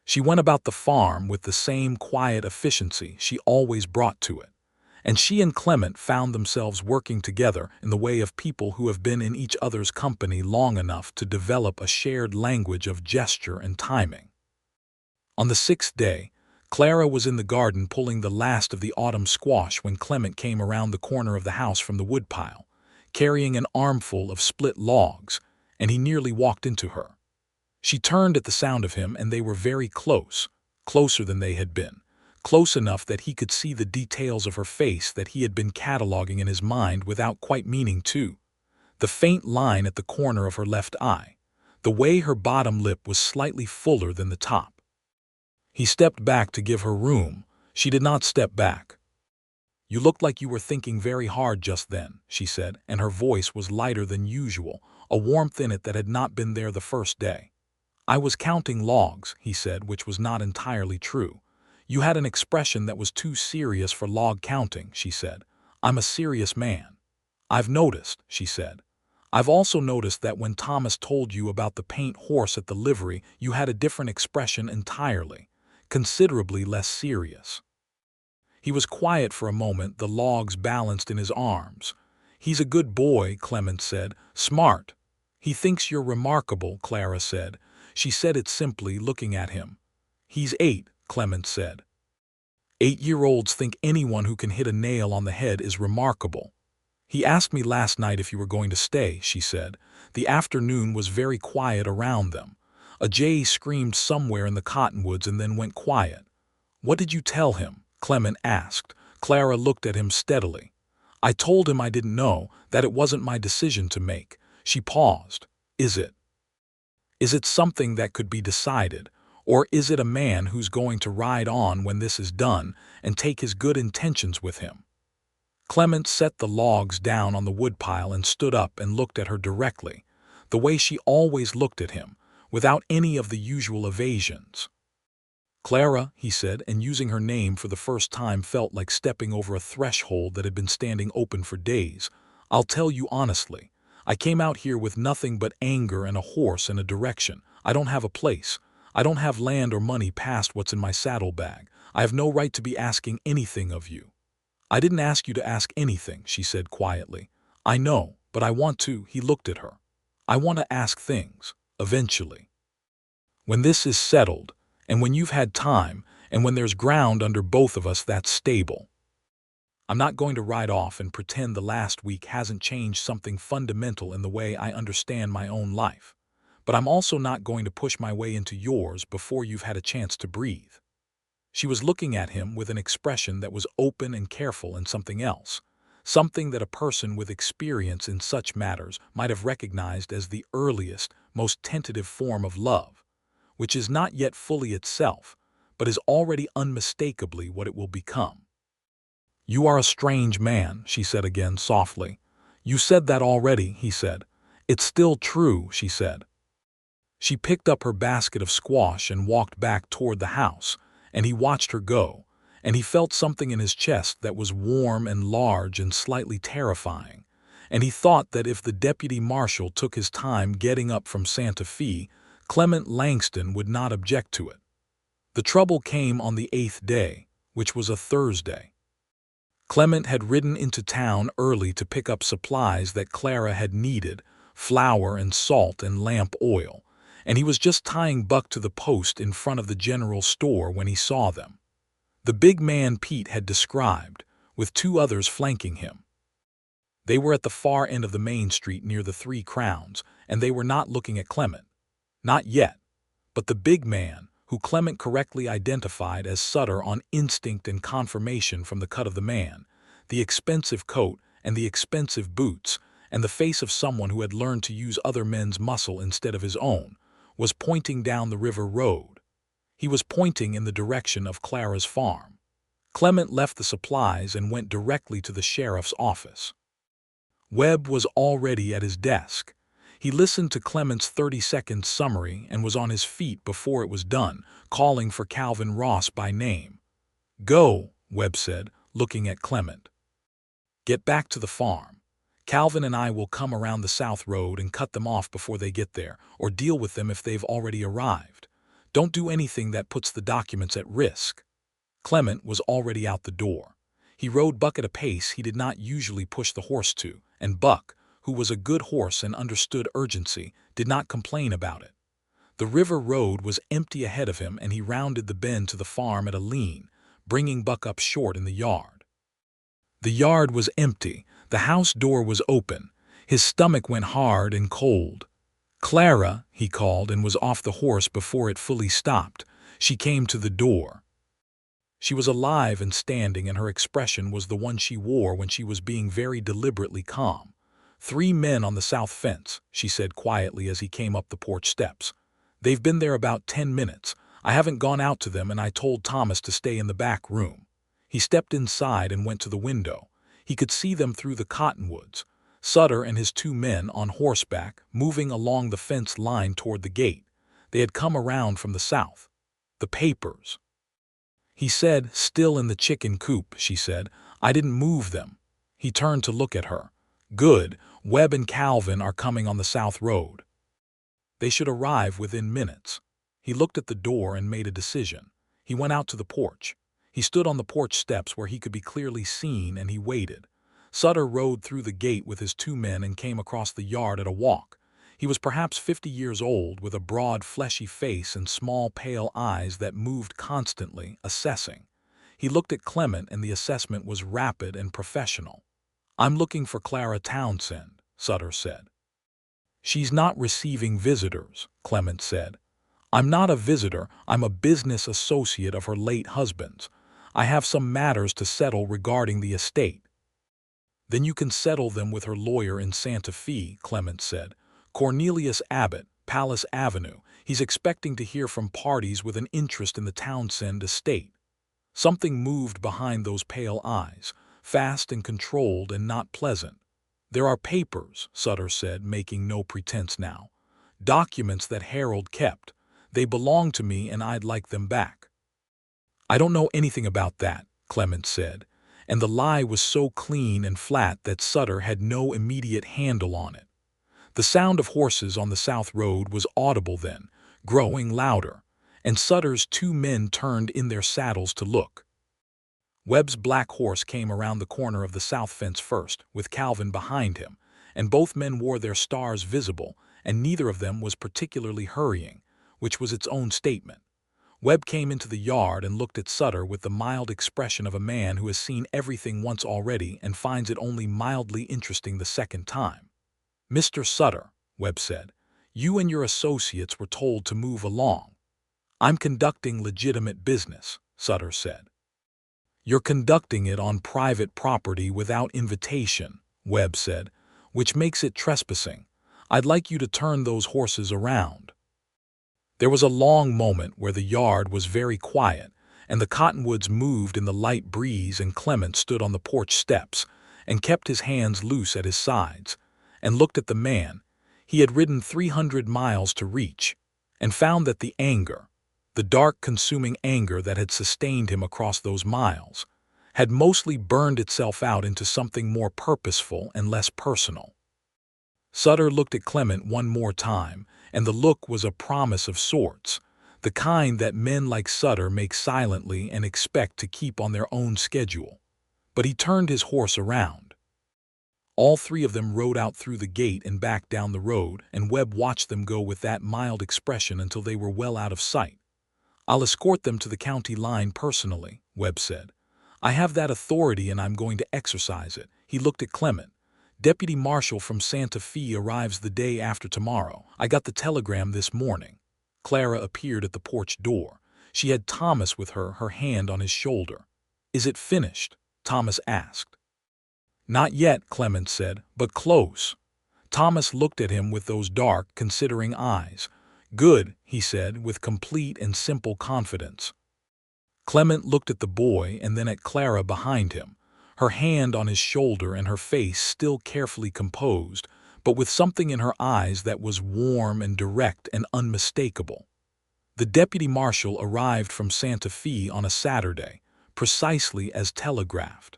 She went about the farm with the same quiet efficiency she always brought to it, and she and Clement found themselves working together in the way of people who have been in each other's company long enough to develop a shared language of gesture and timing. On the 6th day, Clara was in the garden pulling the last of the autumn squash when Clement came around the corner of the house from the woodpile, carrying an armful of split logs, and he nearly walked into her. She turned at the sound of him, and they were very close, closer than they had been, close enough that he could see the details of her face that he had been cataloging in his mind without quite meaning to. The faint line at the corner of her left eye, the way her bottom lip was slightly fuller than the top. He stepped back to give her room. She did not step back. "You looked like you were thinking very hard just then," she said, and her voice was lighter than usual, a warmth in it that had not been there the first day. "I was counting logs," he said, which was not entirely true. "You had an expression that was too serious for log counting," she said. "I'm a serious man." "I've noticed," she said. "I've also noticed that when Thomas told you about the paint horse at the livery, you had a different expression entirely, considerably less serious." He was quiet for a moment, the logs balanced in his arms. "He's a good boy," Clement said. "Smart." "He thinks you're remarkable," Clara said. She said it simply, looking at him. "He's 8, Clement said. 8-year-olds think anyone who can hit a nail on the head is remarkable. He asked me last night if you were going to stay," she said. The afternoon was very quiet around them. A jay screamed somewhere in the cottonwoods and then went quiet. "What did you tell him?" Clement asked. Clara looked at him steadily. "I told him I didn't know, that it wasn't my decision to make." She paused. "Is it? Is it something that could be decided, or is it a man who's going to ride on when this is done and take his good intentions with him?" Clement set the logs down on the woodpile and stood up and looked at her directly, the way she always looked at him, without any of the usual evasions. "Clara," he said, and using her name for the first time felt like stepping over a threshold that had been standing open for days. "I'll tell you honestly. I came out here with nothing but anger and a horse and a direction. I don't have a place. I don't have land or money past what's in my saddlebag. I have no right to be asking anything of you." "I didn't ask you to ask anything," she said quietly. "I know, but I want to." He looked at her. "I want to ask things, eventually. When this is settled, and when you've had time, and when there's ground under both of us that's stable. I'm not going to ride off and pretend the last week hasn't changed something fundamental in the way I understand my own life. But I'm also not going to push my way into yours before you've had a chance to breathe." She was looking at him with an expression that was open and careful and something else, something that a person with experience in such matters might have recognized as the earliest, most tentative form of love, which is not yet fully itself, but is already unmistakably what it will become. "You are a strange man," she said again softly. "You said that already," he said. "It's still true," she said. She picked up her basket of squash and walked back toward the house, and he watched her go, and he felt something in his chest that was warm and large and slightly terrifying, and he thought that if the deputy marshal took his time getting up from Santa Fe, Clement Langston would not object to it. The trouble came on the 8th day, which was a Thursday. Clement had ridden into town early to pick up supplies that Clara had needed, flour and salt and lamp oil, and he was just tying Buck to the post in front of the general store when he saw them. The big man Pete had described, with 2 others flanking him. They were at the far end of the main street near the 3 Crowns, and they were not looking at Clement. Not yet. But the big man, who Clement correctly identified as Sutter on instinct and confirmation from the cut of the man, the expensive coat and the expensive boots, and the face of someone who had learned to use other men's muscle instead of his own, was pointing down the river road. He was pointing in the direction of Clara's farm. Clement left the supplies and went directly to the sheriff's office. Webb was already at his desk. He listened to Clement's 30-second summary and was on his feet before it was done, calling for Calvin Ross by name. "Go," Webb said, looking at Clement. "Get back to the farm. Calvin and I will come around the south road and cut them off before they get there, or deal with them if they've already arrived. Don't do anything that puts the documents at risk." Clement was already out the door. He rode Buck at a pace he did not usually push the horse to, and Buck, who was a good horse and understood urgency, did not complain about it. The river road was empty ahead of him, and he rounded the bend to the farm at a lean, bringing Buck up short in the yard. The yard was empty. The house door was open. His stomach went hard and cold. "Clara," he called, and was off the horse before it fully stopped. She came to the door. She was alive and standing, and her expression was the one she wore when she was being very deliberately calm. "3 men on the south fence," she said quietly as he came up the porch steps. "They've been there about 10 minutes. I haven't gone out to them, and I told Thomas to stay in the back room." He stepped inside and went to the window. He could see them through the cottonwoods. Sutter and his 2 men on horseback, moving along the fence line toward the gate. They had come around from the south. "The papers," he said. "Still in the chicken coop," she said. "I didn't move them." He turned to look at her. "Good. Webb and Calvin are coming on the south road. They should arrive within minutes." He looked at the door and made a decision. He went out to the porch. He stood on the porch steps where he could be clearly seen, and he waited. Sutter rode through the gate with his 2 men and came across the yard at a walk. He was perhaps 50 years old, with a broad, fleshy face and small, pale eyes that moved constantly, assessing. He looked at Clement, and the assessment was rapid and professional. "I'm looking for Clara Townsend," Sutter said. "She's not receiving visitors," Clement said. "I'm not a visitor. I'm a business associate of her late husband's. I have some matters to settle regarding the estate." "Then you can settle them with her lawyer in Santa Fe," Clement said. "Cornelius Abbott, Palace Avenue. He's expecting to hear from parties with an interest in the Townsend estate." Something moved behind those pale eyes, fast and controlled and not pleasant. "There are papers," Sutter said, making no pretense now. "Documents that Harold kept. They belong to me, and I'd like them back." "I don't know anything about that," Clement said, and the lie was so clean and flat that Sutter had no immediate handle on it. The sound of horses on the south road was audible then, growing louder, and Sutter's 2 men turned in their saddles to look. Webb's black horse came around the corner of the south fence first, with Calvin behind him, and both men wore their stars visible, and neither of them was particularly hurrying, which was its own statement. Webb came into the yard and looked at Sutter with the mild expression of a man who has seen everything once already and finds it only mildly interesting the second time. "Mr. Sutter," Webb said, "you and your associates were told to move along." "I'm conducting legitimate business," Sutter said. "You're conducting it on private property without invitation," Webb said, "which makes it trespassing. I'd like you to turn those horses around." There was a long moment where the yard was very quiet, and the cottonwoods moved in the light breeze, and Clement stood on the porch steps and kept his hands loose at his sides, and looked at the man he had ridden 300 miles to reach, and found that the anger, the dark, consuming anger that had sustained him across those miles, had mostly burned itself out into something more purposeful and less personal. Sutter looked at Clement one more time, and the look was a promise of sorts, the kind that men like Sutter make silently and expect to keep on their own schedule. But he turned his horse around. All 3 of them rode out through the gate and back down the road, and Webb watched them go with that mild expression until they were well out of sight. "I'll escort them to the county line personally," Webb said. "I have that authority, and I'm going to exercise it." He looked at Clement. "Deputy Marshal from Santa Fe arrives the day after tomorrow. I got the telegram this morning." Clara appeared at the porch door. She had Thomas with her, her hand on his shoulder. "Is it finished?" Thomas asked. "Not yet," Clement said, "but close." Thomas looked at him with those dark, considering eyes. "Good," he said, with complete and simple confidence. Clement looked at the boy and then at Clara behind him, her hand on his shoulder and her face still carefully composed, but with something in her eyes that was warm and direct and unmistakable. The deputy marshal arrived from Santa Fe on a Saturday, precisely as telegraphed.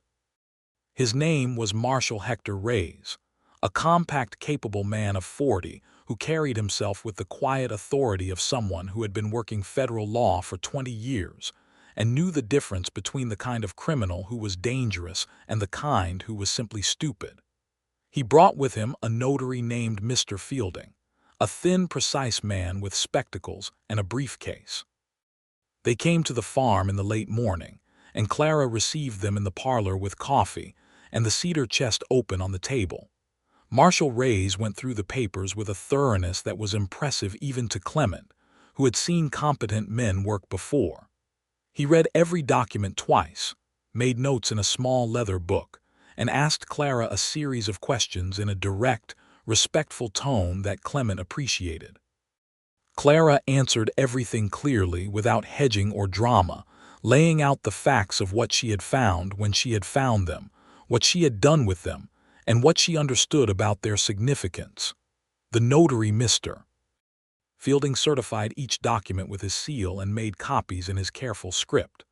His name was Marshal Hector Reyes, a compact, capable man of 40 who carried himself with the quiet authority of someone who had been working federal law for 20 years and knew the difference between the kind of criminal who was dangerous and the kind who was simply stupid. He brought with him a notary named Mr. Fielding, a thin, precise man with spectacles and a briefcase. They came to the farm in the late morning, and Clara received them in the parlor with coffee and the cedar chest open on the table. Marshal Reyes went through the papers with a thoroughness that was impressive even to Clement, who had seen competent men work before. He read every document twice, made notes in a small leather book, and asked Clara a series of questions in a direct, respectful tone that Clement appreciated. Clara answered everything clearly without hedging or drama, laying out the facts of what she had found when she had found them, what she had done with them, and what she understood about their significance. The notary, Mr. Fielding, certified each document with his seal and made copies in his careful script.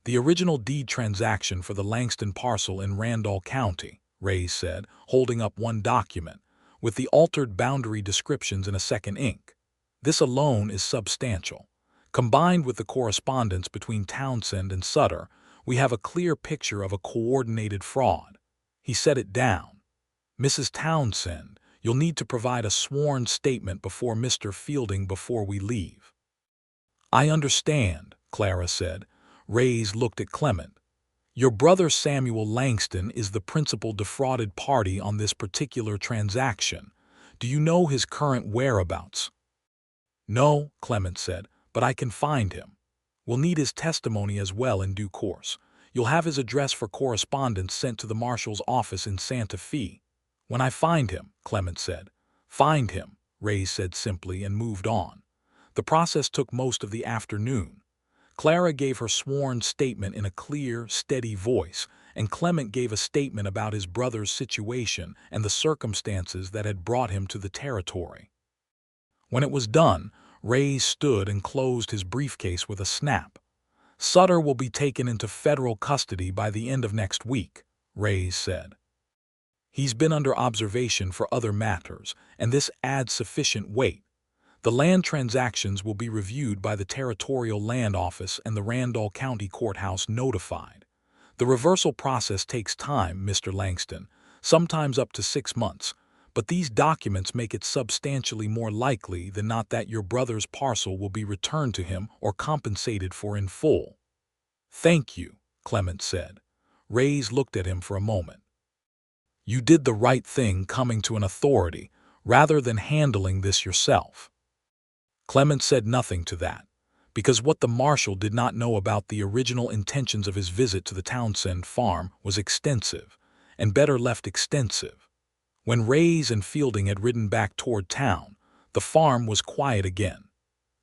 "The original deed transaction for the Langston parcel in Randall County," Reyes said, holding up one document, "with the altered boundary descriptions in a second ink. This alone is substantial. Combined with the correspondence between Townsend and Sutter, we have a clear picture of a coordinated fraud." He set it down. "Mrs. Townsend, you'll need to provide a sworn statement before Mr. Fielding before we leave." "I understand," Clara said. Reyes looked at Clement. "Your brother Samuel Langston is the principal defrauded party on this particular transaction. Do you know his current whereabouts?" "No," Clement said, "but I can find him. We'll need his testimony as well in due course. You'll have his address for correspondence sent to the marshal's office in Santa Fe." "When I find him," Clement said. "Find him," Reyes said simply and moved on. The process took most of the afternoon. Clara gave her sworn statement in a clear, steady voice, and Clement gave a statement about his brother's situation and the circumstances that had brought him to the territory. When it was done, Reyes stood and closed his briefcase with a snap. "Sutter will be taken into federal custody by the end of next week," Reyes said. "He's been under observation for other matters, and this adds sufficient weight. The land transactions will be reviewed by the Territorial Land Office and the Randall County Courthouse notified. The reversal process takes time, Mr. Langston, sometimes up to 6 months, but these documents make it substantially more likely than not that your brother's parcel will be returned to him or compensated for in full." "Thank you," Clement said. Reyes looked at him for a moment. "You did the right thing coming to an authority rather than handling this yourself." Clement said nothing to that, because what the marshal did not know about the original intentions of his visit to the Townsend farm was extensive, and better left extensive. When Reyes and Fielding had ridden back toward town, the farm was quiet again.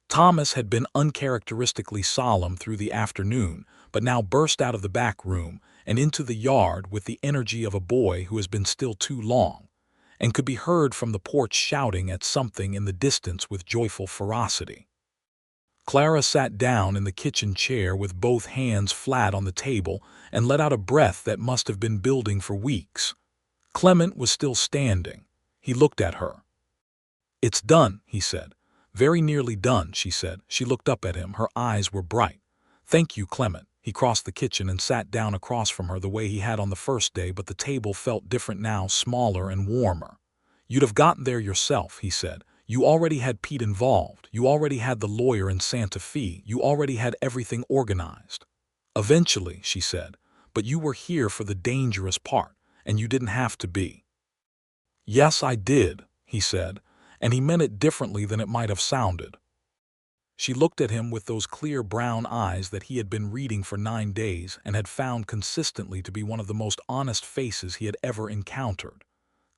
Thomas had been uncharacteristically solemn through the afternoon, but now burst out of the back room and into the yard with the energy of a boy who has been still too long, and could be heard from the porch shouting at something in the distance with joyful ferocity. Clara sat down in the kitchen chair with both hands flat on the table and let out a breath that must have been building for weeks. Clement was still standing. He looked at her. "It's done," he said. "Very nearly done," she said. She looked up at him. Her eyes were bright. "Thank you, Clement." He crossed the kitchen and sat down across from her the way he had on the first day, but the table felt different now, smaller and warmer. "You'd have gotten there yourself," he said. "You already had Pete involved. You already had the lawyer in Santa Fe. You already had everything organized." "Eventually," she said, "but you were here for the dangerous part, and you didn't have to be." "Yes, I did," he said, and he meant it differently than it might have sounded. She looked at him with those clear brown eyes that he had been reading for 9 days and had found consistently to be one of the most honest faces he had ever encountered.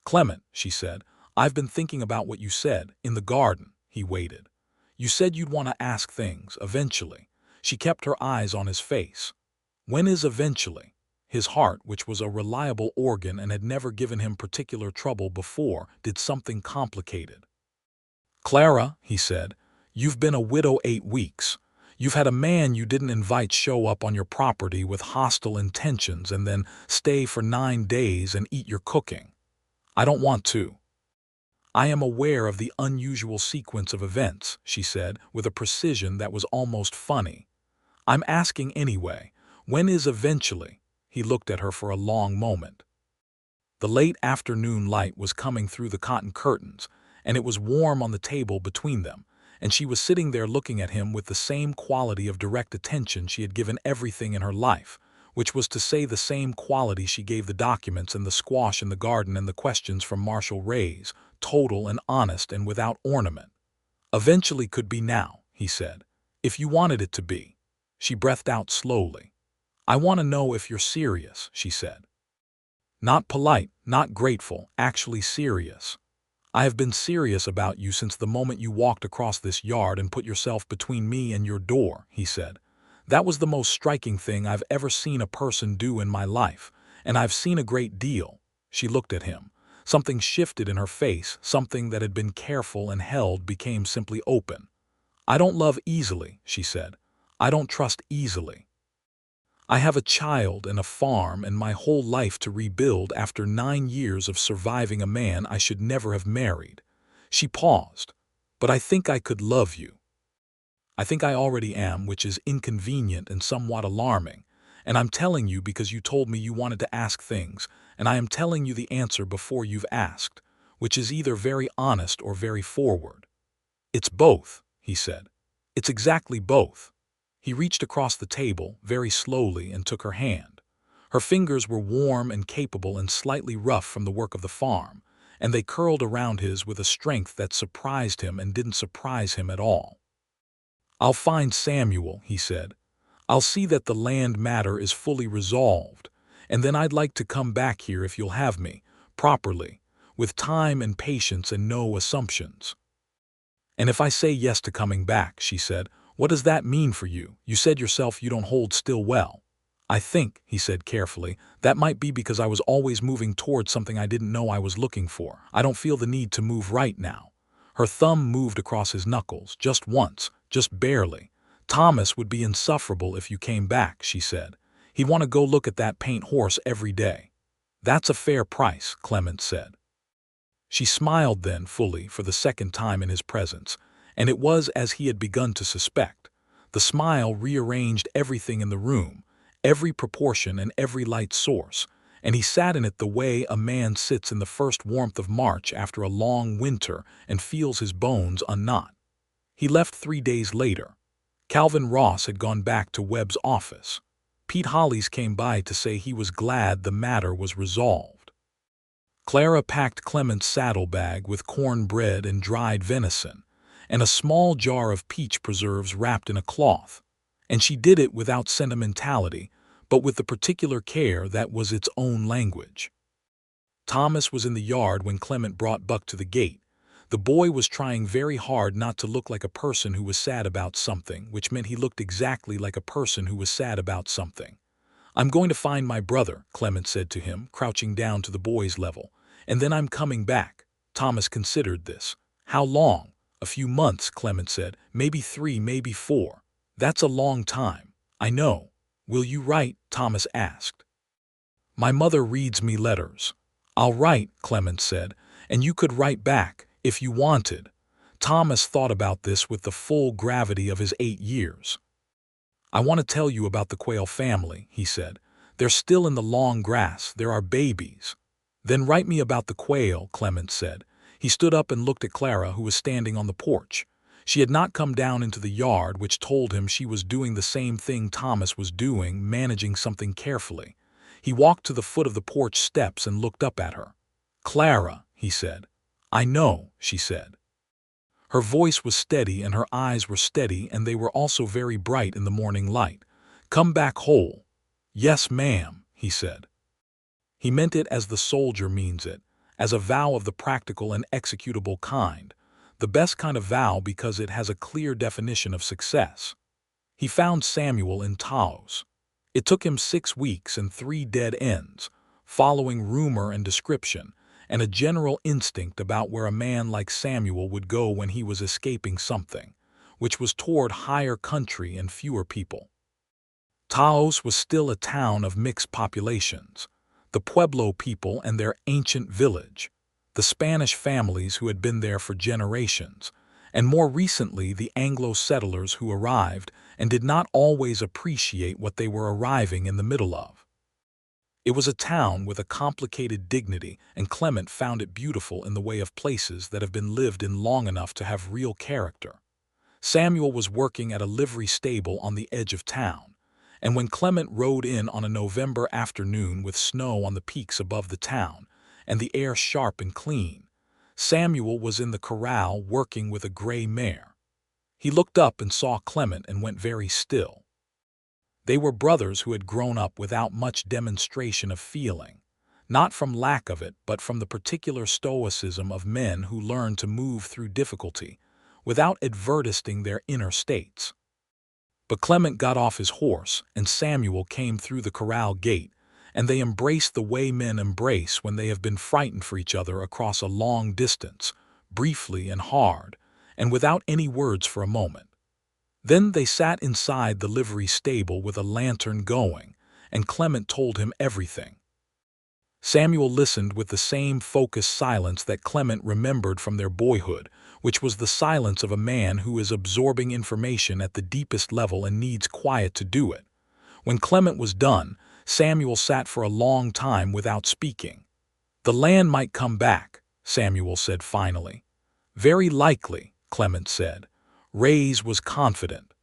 "Clement," she said, "I've been thinking about what you said, in the garden." He waited. "You said you'd want to ask things, eventually." She kept her eyes on his face. "When is eventually?" His heart, which was a reliable organ and had never given him particular trouble before, did something complicated. "Clara," he said, "you've been a widow 8 weeks. You've had a man you didn't invite show up on your property with hostile intentions and then stay for 9 days and eat your cooking. I don't want to." "I am aware of the unusual sequence of events," she said, with a precision that was almost funny. "I'm asking anyway, when is eventually?" He looked at her for a long moment. The late afternoon light was coming through the cotton curtains, and it was warm on the table between them, and she was sitting there looking at him with the same quality of direct attention she had given everything in her life, which was to say the same quality she gave the documents and the squash in the garden and the questions from Marshall Ray's, total and honest and without ornament. "Eventually could be now," he said, "if you wanted it to be." She breathed out slowly. "I want to know if you're serious," she said. "Not polite, not grateful, actually serious. I have been serious about you since the moment you walked across this yard and put yourself between me and your door," he said. "That was the most striking thing I've ever seen a person do in my life, and I've seen a great deal." She looked at him. Something shifted in her face, something that had been careful and held became simply open. "I don't love easily," she said. "I don't trust easily. I have a child and a farm and my whole life to rebuild after 9 years of surviving a man I should never have married." She paused. "But I think I could love you. I think I already am, which is inconvenient and somewhat alarming. And I'm telling you because you told me you wanted to ask things, and I am telling you the answer before you've asked, which is either very honest or very forward." "It's both," he said. "It's exactly both." He reached across the table, very slowly, and took her hand. Her fingers were warm and capable and slightly rough from the work of the farm, and they curled around his with a strength that surprised him and didn't surprise him at all. "I'll find Samuel," he said. "I'll see that the land matter is fully resolved, and then I'd like to come back here if you'll have me, properly, with time and patience and no assumptions." "And if I say yes to coming back," she said, "what does that mean for you? You said yourself you don't hold still well." "I think," he said carefully, "that might be because I was always moving towards something I didn't know I was looking for. I don't feel the need to move right now." Her thumb moved across his knuckles, just once, just barely. "Thomas would be insufferable if you came back," she said. "He'd want to go look at that paint horse every day." "That's a fair price," Clement said. She smiled then fully for the second time in his presence, and it was as he had begun to suspect. The smile rearranged everything in the room, every proportion and every light source, and he sat in it the way a man sits in the first warmth of March after a long winter and feels his bones unknot. He left 3 days later. Calvin Ross had gone back to Webb's office. Pete Hollis came by to say he was glad the matter was resolved. Clara packed Clement's saddlebag with cornbread and dried venison, and a small jar of peach preserves wrapped in a cloth, and she did it without sentimentality, but with the particular care that was its own language. Thomas was in the yard when Clement brought Buck to the gate. The boy was trying very hard not to look like a person who was sad about something, which meant he looked exactly like a person who was sad about something. "I'm going to find my brother," Clement said to him, crouching down to the boy's level, "and then I'm coming back." Thomas considered this. "How long?" "A few months," Clement said. "Maybe 3, maybe 4. That's a long time." "I know." "Will you write?" Thomas asked. "My mother reads me letters." "I'll write," Clement said, "and you could write back, if you wanted." Thomas thought about this with the full gravity of his 8 years. "I want to tell you about the Quayle family," he said. "They're still in the long grass. There are babies." "Then write me about the Quayle," Clement said. He stood up and looked at Clara, who was standing on the porch. She had not come down into the yard, which told him she was doing the same thing Thomas was doing, managing something carefully. He walked to the foot of the porch steps and looked up at her. "Clara," he said. "I know," she said. Her voice was steady and her eyes were steady, and they were also very bright in the morning light. "Come back whole." "Yes, ma'am," he said. He meant it as the soldier means it, as a vow of the practical and executable kind, the best kind of vow because it has a clear definition of success. He found Samuel in Taos. It took him 6 weeks and 3 dead ends, following rumor and description, and a general instinct about where a man like Samuel would go when he was escaping something, which was toward higher country and fewer people. Taos was still a town of mixed populations, the Pueblo people and their ancient village, the Spanish families who had been there for generations, and more recently the Anglo settlers who arrived and did not always appreciate what they were arriving in the middle of. It was a town with a complicated dignity, and Clement found it beautiful in the way of places that have been lived in long enough to have real character. Samuel was working at a livery stable on the edge of town, and when Clement rode in on a November afternoon with snow on the peaks above the town and the air sharp and clean, Samuel was in the corral working with a gray mare. He looked up and saw Clement and went very still. They were brothers who had grown up without much demonstration of feeling, not from lack of it, but from the particular stoicism of men who learn to move through difficulty without advertising their inner states. But Clement got off his horse, and Samuel came through the corral gate, and they embraced the way men embrace when they have been frightened for each other across a long distance, briefly and hard, and without any words for a moment. Then they sat inside the livery stable with a lantern going, and Clement told him everything. Samuel listened with the same focused silence that Clement remembered from their boyhood, which was the silence of a man who is absorbing information at the deepest level and needs quiet to do it. When Clement was done, Samuel sat for a long time without speaking. "The land might come back," Samuel said finally. "Very likely," Clement said. Reyes was confident.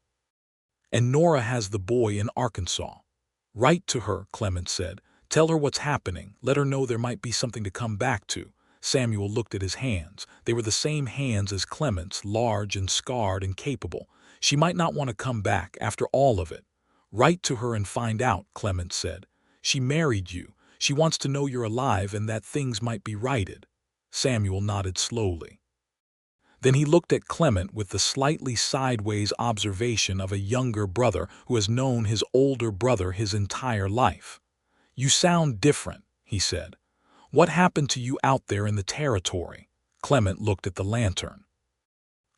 "And Nora has the boy in Arkansas." "Write to her," Clement said. "Tell her what's happening. Let her know there might be something to come back to." Samuel looked at his hands. They were the same hands as Clement's, large and scarred and capable. "She might not want to come back after all of it." "Write to her and find out," Clement said. "She married you. She wants to know you're alive and that things might be righted." Samuel nodded slowly. Then he looked at Clement with the slightly sideways observation of a younger brother who has known his older brother his entire life. "You sound different," he said. "What happened to you out there in the territory?" Clement looked at the lantern.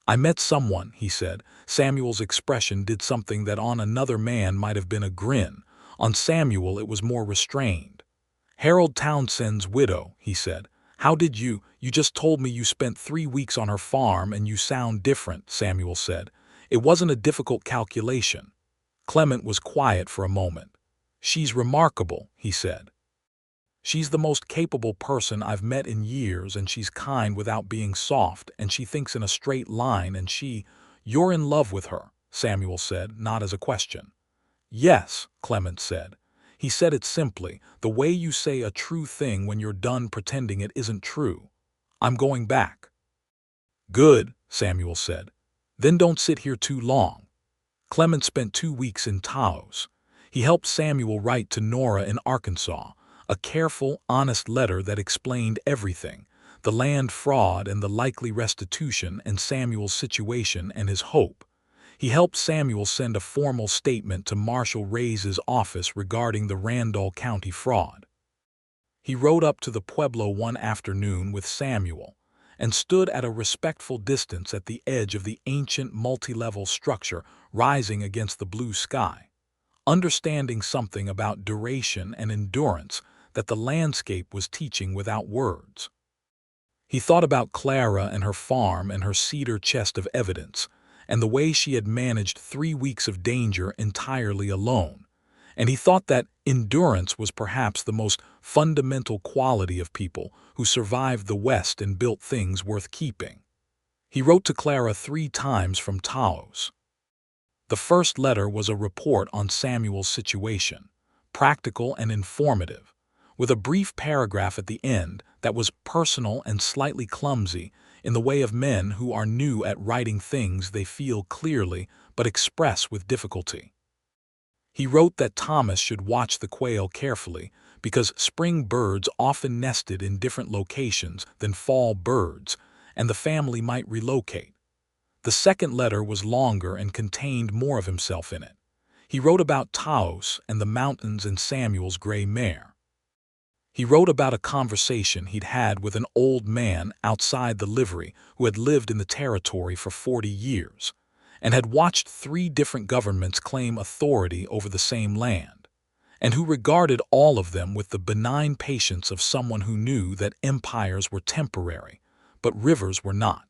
"I met someone," he said. Samuel's expression did something that on another man might have been a grin. On Samuel it was more restrained. "Harold Townsend's widow," he said. "How did you just told me you spent 3 weeks on her farm and you sound different," Samuel said. "It wasn't a difficult calculation." Clement was quiet for a moment. "She's remarkable," he said. "She's the most capable person I've met in years, and she's kind without being soft, and she thinks in a straight line, and you're in love with her," Samuel said, not as a question. "Yes," Clement said. He said it simply, the way you say a true thing when you're done pretending it isn't true. "I'm going back." "Good," Samuel said. "Then don't sit here too long." Clement spent 2 weeks in Taos. He helped Samuel write to Nora in Arkansas, a careful, honest letter that explained everything, the land fraud and the likely restitution and Samuel's situation and his hope. He helped Samuel send a formal statement to Marshal Reyes's office regarding the Randall County fraud. He rode up to the Pueblo one afternoon with Samuel and stood at a respectful distance at the edge of the ancient multi-level structure rising against the blue sky, understanding something about duration and endurance that the landscape was teaching without words. He thought about Clara and her farm and her cedar chest of evidence, and the way she had managed 3 weeks of danger entirely alone, and he thought that endurance was perhaps the most fundamental quality of people who survived the West and built things worth keeping. He wrote to Clara 3 times from Taos. The first letter was a report on Samuel's situation, practical and informative, with a brief paragraph at the end that was personal and slightly clumsy, in the way of men who are new at writing things they feel clearly but express with difficulty. He wrote that Thomas should watch the quail carefully because spring birds often nested in different locations than fall birds, and the family might relocate. The second letter was longer and contained more of himself in it. He wrote about Taos and the mountains and Samuel's gray mare. He wrote about a conversation he'd had with an old man outside the livery who had lived in the territory for 40 years and had watched 3 different governments claim authority over the same land, and who regarded all of them with the benign patience of someone who knew that empires were temporary, but rivers were not.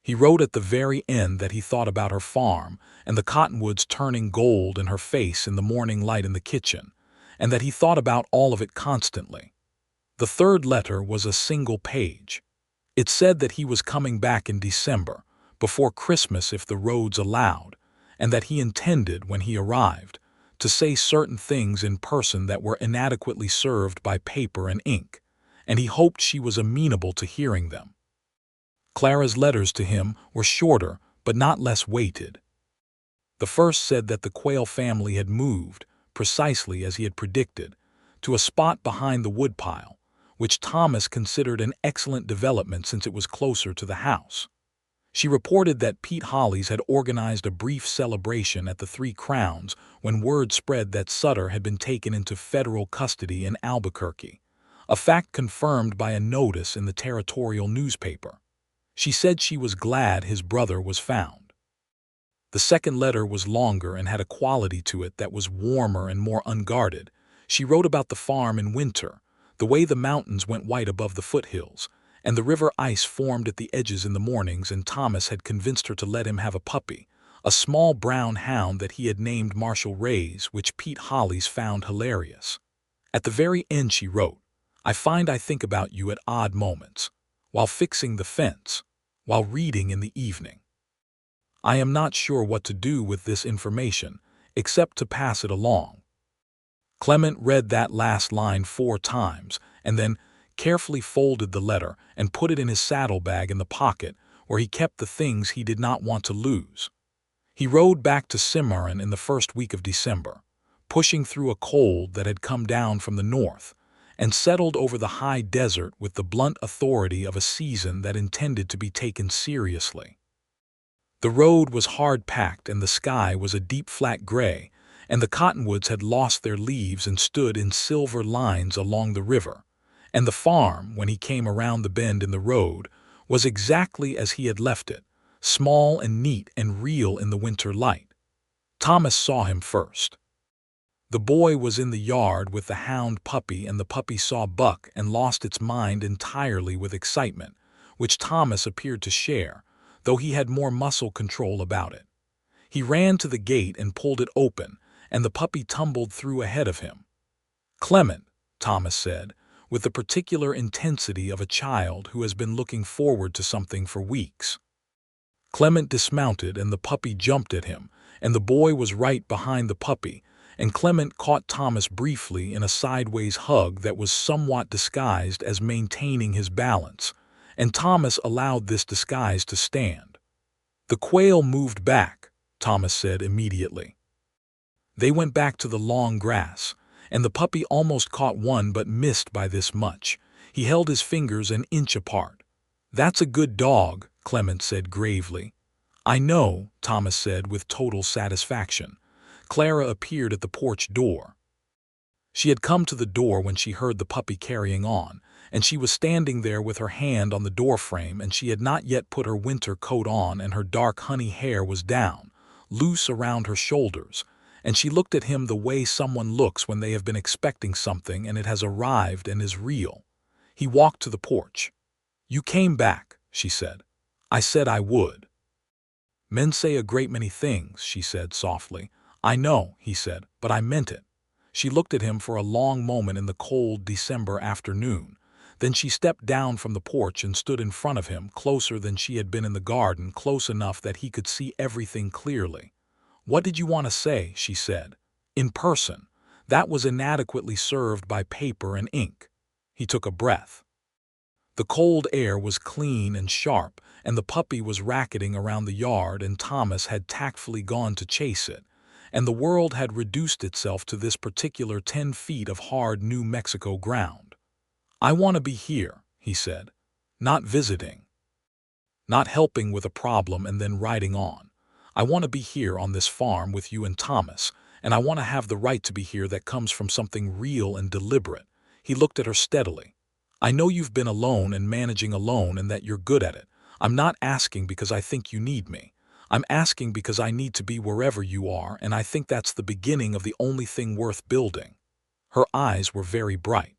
He wrote at the very end that he thought about her farm and the cottonwoods turning gold in her face in the morning light in the kitchen, and that he thought about all of it constantly. The third letter was a single page. It said that he was coming back in December, before Christmas if the roads allowed, and that he intended, when he arrived, to say certain things in person that were inadequately served by paper and ink, and he hoped she was amenable to hearing them. Clara's letters to him were shorter but not less weighted. The first said that the Quayle family had moved, precisely as he had predicted, to a spot behind the woodpile, which Thomas considered an excellent development since it was closer to the house. She reported that Pete Hollies had organized a brief celebration at the Three Crowns when word spread that Sutter had been taken into federal custody in Albuquerque, a fact confirmed by a notice in the territorial newspaper. She said she was glad his brother was found. The second letter was longer and had a quality to it that was warmer and more unguarded. She wrote about the farm in winter, the way the mountains went white above the foothills, and the river ice formed at the edges in the mornings, and Thomas had convinced her to let him have a puppy, a small brown hound that he had named Marshall Ray's, which Pete Hollies found hilarious. At the very end she wrote, I think about you at odd moments, while fixing the fence, while reading in the evening. I am not sure what to do with this information, except to pass it along. Clement read that last line 4 times, and then carefully folded the letter and put it in his saddlebag in the pocket where he kept the things he did not want to lose. He rode back to Cimarron in the first week of December, pushing through a cold that had come down from the north, and settled over the high desert with the blunt authority of a season that intended to be taken seriously. The road was hard-packed and the sky was a deep flat gray, and the cottonwoods had lost their leaves and stood in silver lines along the river, and the farm, when he came around the bend in the road, was exactly as he had left it, small and neat and real in the winter light. Thomas saw him first. The boy was in the yard with the hound puppy, and the puppy saw Buck and lost its mind entirely with excitement, which Thomas appeared to share, though he had more muscle control about it. He ran to the gate and pulled it open, and the puppy tumbled through ahead of him. Clement, Thomas said, with the particular intensity of a child who has been looking forward to something for weeks. Clement dismounted and the puppy jumped at him, and the boy was right behind the puppy, and Clement caught Thomas briefly in a sideways hug that was somewhat disguised as maintaining his balance, and Thomas allowed this disguise to stand. The quail moved back, Thomas said immediately. They went back to the long grass, and the puppy almost caught one but missed by this much. He held his fingers an inch apart. That's a good dog, Clement said gravely. I know, Thomas said with total satisfaction. Clara appeared at the porch door. She had come to the door when she heard the puppy carrying on, and she was standing there with her hand on the doorframe, and she had not yet put her winter coat on, and her dark honey hair was down, loose around her shoulders, and she looked at him the way someone looks when they have been expecting something and it has arrived and is real. He walked to the porch. You came back, she said. I said I would. Men say a great many things, she said softly. I know, he said, but I meant it. She looked at him for a long moment in the cold December afternoon. Then she stepped down from the porch and stood in front of him, closer than she had been in the garden, close enough that he could see everything clearly. What did you want to say, she said. In person. That was inadequately served by paper and ink. He took a breath. The cold air was clean and sharp, and the puppy was racketing around the yard, and Thomas had tactfully gone to chase it, and the world had reduced itself to this particular 10 feet of hard New Mexico ground. "I want to be here," he said. "Not visiting. Not helping with a problem and then riding on. I want to be here on this farm with you and Thomas, and I want to have the right to be here that comes from something real and deliberate." He looked at her steadily. "I know you've been alone and managing alone and that you're good at it. I'm not asking because I think you need me. I'm asking because I need to be wherever you are, and I think that's the beginning of the only thing worth building." Her eyes were very bright.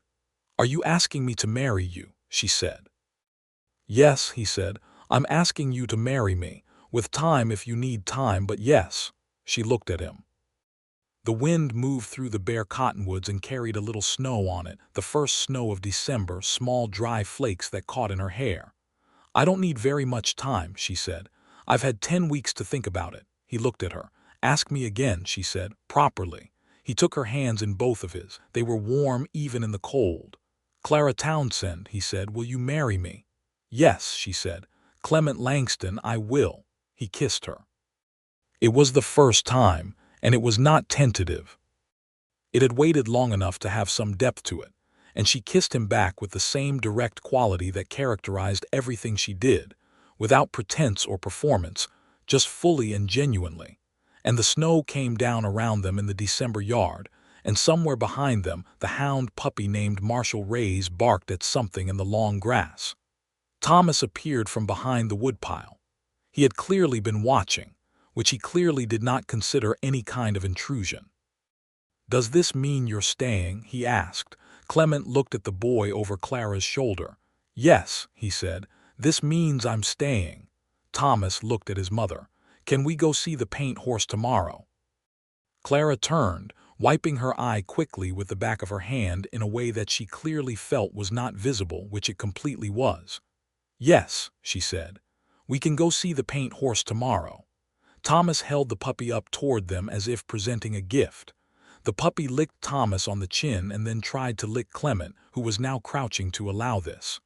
"Are you asking me to marry you?" she said. "Yes," he said. "I'm asking you to marry me, with time if you need time, but yes." She looked at him. The wind moved through the bare cottonwoods and carried a little snow on it, the first snow of December, small dry flakes that caught in her hair. "I don't need very much time," she said. "I've had 10 weeks to think about it." He looked at her. "Ask me again," she said, "properly." He took her hands in both of his. They were warm even in the cold. "Clara Townsend," he said, "will you marry me?" "Yes," she said. "Clement Langston, I will." He kissed her. It was the first time, and it was not tentative. It had waited long enough to have some depth to it, and she kissed him back with the same direct quality that characterized everything she did, without pretense or performance, just fully and genuinely. And the snow came down around them in the December yard, and somewhere behind them the hound puppy named Marshall Rays barked at something in the long grass. Thomas appeared from behind the woodpile. He had clearly been watching, which he clearly did not consider any kind of intrusion. "Does this mean you're staying?" he asked. Clement looked at the boy over Clara's shoulder. "Yes," he said, "this means I'm staying." Thomas looked at his mother. "Can we go see the paint horse tomorrow?" Clara turned, wiping her eye quickly with the back of her hand in a way that she clearly felt was not visible, which it completely was. "Yes," she said. "We can go see the paint horse tomorrow." Thomas held the puppy up toward them as if presenting a gift. The puppy licked Thomas on the chin and then tried to lick Clement, who was now crouching to allow this.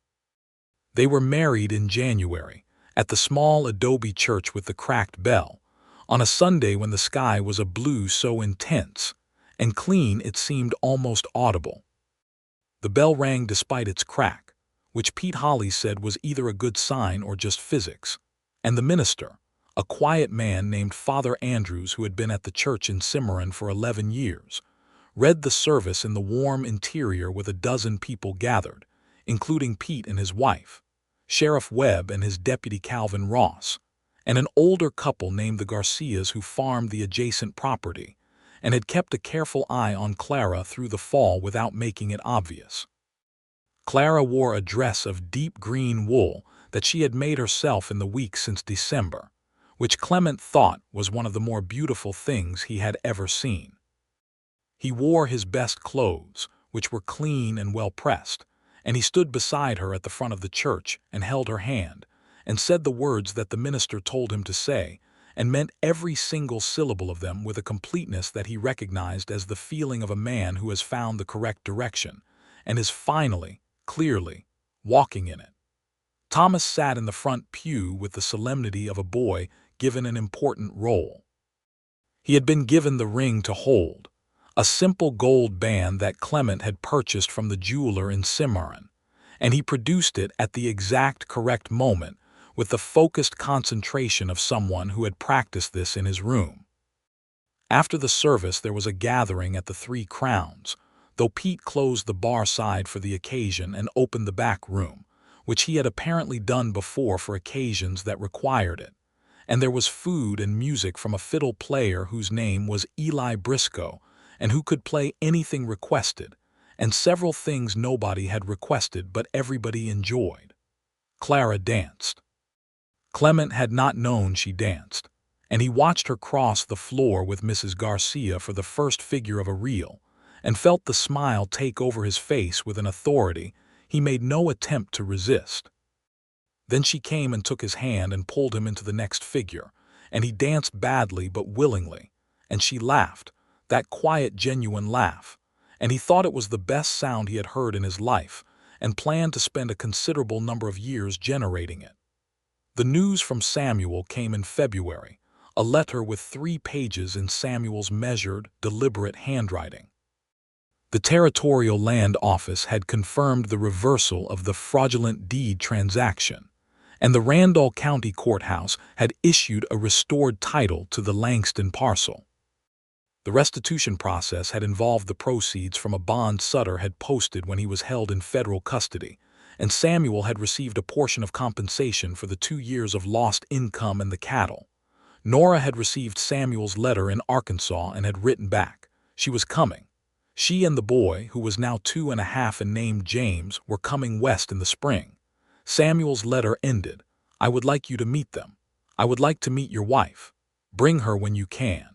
They were married in January, at the small adobe church with the cracked bell, on a Sunday when the sky was a blue so intense and clean it seemed almost audible. The bell rang despite its crack, which Pete Holly said was either a good sign or just physics, and the minister, a quiet man named Father Andrews who had been at the church in Cimarron for 11 years, read the service in the warm interior with a dozen people gathered, including Pete and his wife, Sheriff Webb and his deputy Calvin Ross, and an older couple named the Garcias who farmed the adjacent property and had kept a careful eye on Clara through the fall without making it obvious. Clara wore a dress of deep green wool that she had made herself in the weeks since December, which Clement thought was one of the more beautiful things he had ever seen. He wore his best clothes, which were clean and well-pressed, and he stood beside her at the front of the church and held her hand, and said the words that the minister told him to say, and meant every single syllable of them with a completeness that he recognized as the feeling of a man who has found the correct direction, and is finally, clearly, walking in it. Thomas sat in the front pew with the solemnity of a boy given an important role. He had been given the ring to hold, a simple gold band that Clement had purchased from the jeweler in Cimarron, and he produced it at the exact correct moment with the focused concentration of someone who had practiced this in his room. After the service there was a gathering at the Three Crowns, though Pete closed the bar side for the occasion and opened the back room, which he had apparently done before for occasions that required it, and there was food and music from a fiddle player whose name was Eli Briscoe and who could play anything requested, and several things nobody had requested but everybody enjoyed. Clara danced. Clement had not known she danced, and he watched her cross the floor with Mrs. Garcia for the first figure of a reel, and felt the smile take over his face with an authority he made no attempt to resist. Then she came and took his hand and pulled him into the next figure, and he danced badly but willingly, and she laughed, that quiet, genuine laugh, and he thought it was the best sound he had heard in his life, and planned to spend a considerable number of years generating it. The news from Samuel came in February, a letter with 3 pages in Samuel's measured, deliberate handwriting. The Territorial Land Office had confirmed the reversal of the fraudulent deed transaction, and the Randall County Courthouse had issued a restored title to the Langston parcel. The restitution process had involved the proceeds from a bond Sutter had posted when he was held in federal custody, and Samuel had received a portion of compensation for the 2 years of lost income and the cattle. Nora had received Samuel's letter in Arkansas and had written back. She was coming. She and the boy, who was now 2.5 and named James, were coming west in the spring. Samuel's letter ended. I would like you to meet them. I would like to meet your wife. Bring her when you can.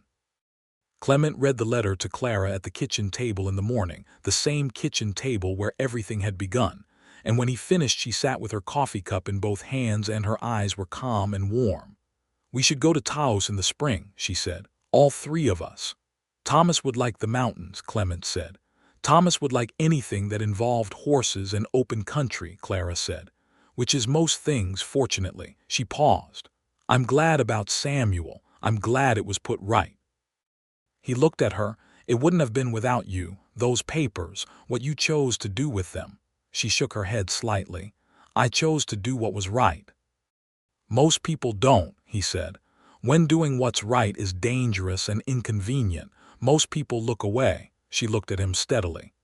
Clement read the letter to Clara at the kitchen table in the morning, the same kitchen table where everything had begun, and when he finished she sat with her coffee cup in both hands and her eyes were calm and warm. We should go to Taos in the spring, she said, all 3 of us. Thomas would like the mountains, Clement said. Thomas would like anything that involved horses and open country, Clara said. Which is most things, fortunately. She paused. I'm glad about Samuel. I'm glad it was put right. He looked at her. It wouldn't have been without you, those papers, what you chose to do with them. She shook her head slightly. I chose to do what was right. Most people don't, he said. When doing what's right is dangerous and inconvenient, most people look away. She looked at him steadily.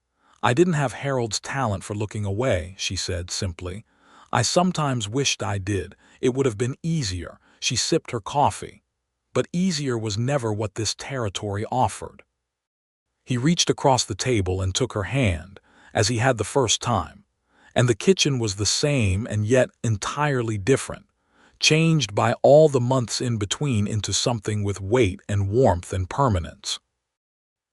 I didn't have Harold's talent for looking away, she said simply. I sometimes wished I did. It would have been easier. She sipped her coffee. But easier was never what this territory offered. He reached across the table and took her hand, as he had the first time. And the kitchen was the same and yet entirely different, changed by all the months in between into something with weight and warmth and permanence.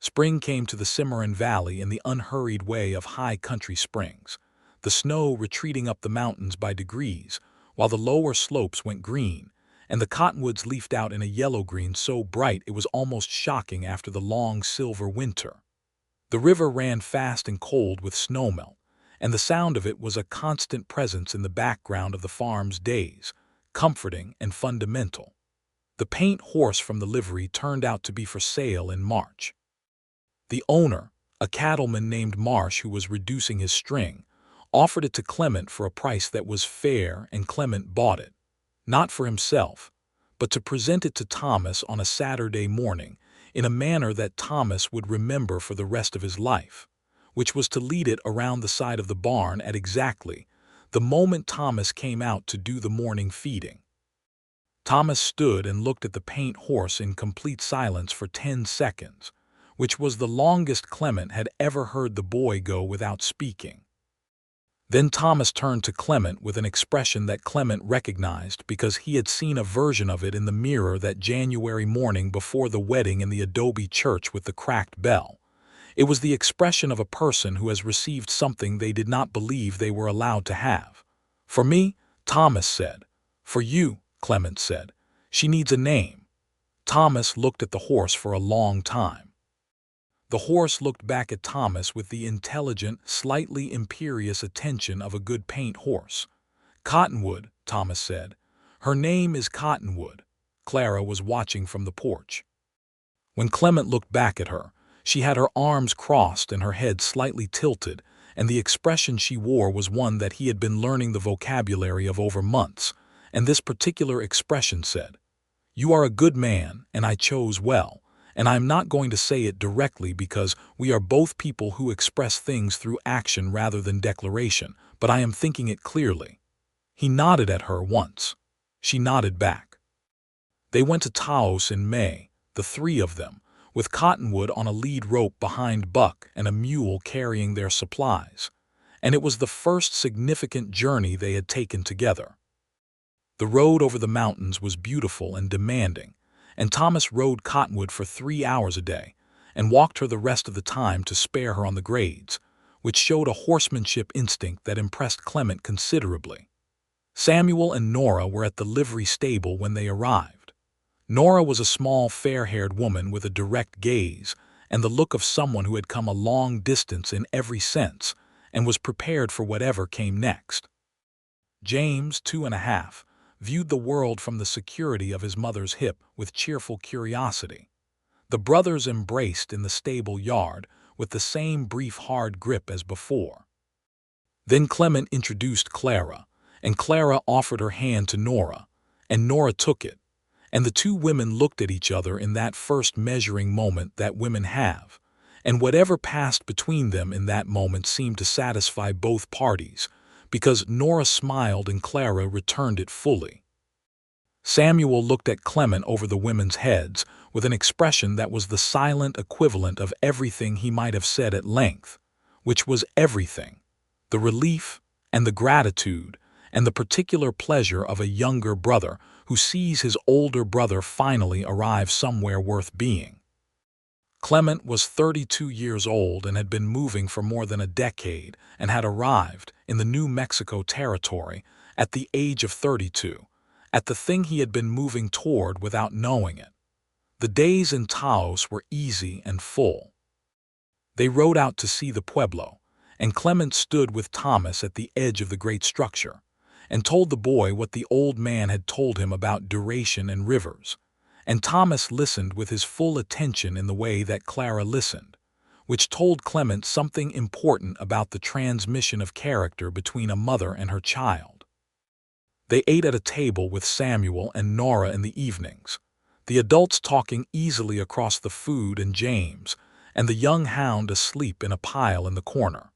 Spring came to the Cimarron Valley in the unhurried way of high country springs, the snow retreating up the mountains by degrees, while the lower slopes went green, and the cottonwoods leafed out in a yellow-green so bright it was almost shocking after the long silver winter. The river ran fast and cold with snowmelt, and the sound of it was a constant presence in the background of the farm's days, comforting and fundamental. The paint horse from the livery turned out to be for sale in March. The owner, a cattleman named Marsh who was reducing his string, offered it to Clement for a price that was fair, and Clement bought it, not for himself, but to present it to Thomas on a Saturday morning in a manner that Thomas would remember for the rest of his life, which was to lead it around the side of the barn at exactly the moment Thomas came out to do the morning feeding. Thomas stood and looked at the paint horse in complete silence for 10 seconds, which was the longest Clement had ever heard the boy go without speaking. Then Thomas turned to Clement with an expression that Clement recognized because he had seen a version of it in the mirror that January morning before the wedding in the adobe church with the cracked bell. It was the expression of a person who has received something they did not believe they were allowed to have. For me, Thomas said. For you, Clement said. She needs a name. Thomas looked at the horse for a long time. The horse looked back at Thomas with the intelligent, slightly imperious attention of a good paint horse. Cottonwood, Thomas said. Her name is Cottonwood. Clara was watching from the porch. When Clement looked back at her, she had her arms crossed and her head slightly tilted, and the expression she wore was one that he had been learning the vocabulary of over months, and this particular expression said, "You are a good man, and I chose well. And I am not going to say it directly because we are both people who express things through action rather than declaration, but I am thinking it clearly." He nodded at her once. She nodded back. They went to Taos in May, the 3 of them, with Cottonwood on a lead rope behind Buck and a mule carrying their supplies, and it was the first significant journey they had taken together. The road over the mountains was beautiful and demanding, and Thomas rode Cottonwood for 3 hours a day and walked her the rest of the time to spare her on the grades, which showed a horsemanship instinct that impressed Clement considerably. Samuel and Nora were at the livery stable when they arrived. Nora was a small, fair-haired woman with a direct gaze, and the look of someone who had come a long distance in every sense and was prepared for whatever came next. James, 2.5, viewed the world from the security of his mother's hip with cheerful curiosity. The brothers embraced in the stable yard with the same brief hard grip as before. Then Clement introduced Clara, and Clara offered her hand to Nora, and Nora took it, and the two women looked at each other in that first measuring moment that women have, and whatever passed between them in that moment seemed to satisfy both parties, because Nora smiled and Clara returned it fully. Samuel looked at Clement over the women's heads with an expression that was the silent equivalent of everything he might have said at length, which was everything, the relief and the gratitude and the particular pleasure of a younger brother who sees his older brother finally arrive somewhere worth being. Clement was 32 years old and had been moving for more than a decade and had arrived in the New Mexico territory at the age of 32, at the thing he had been moving toward without knowing it. The days in Taos were easy and full. They rode out to see the pueblo, and Clement stood with Thomas at the edge of the great structure, and told the boy what the old man had told him about duration and rivers, and Thomas listened with his full attention in the way that Clara listened, which told Clement something important about the transmission of character between a mother and her child. They ate at a table with Samuel and Nora in the evenings, the adults talking easily across the food and James, and the young hound asleep in a pile in the corner.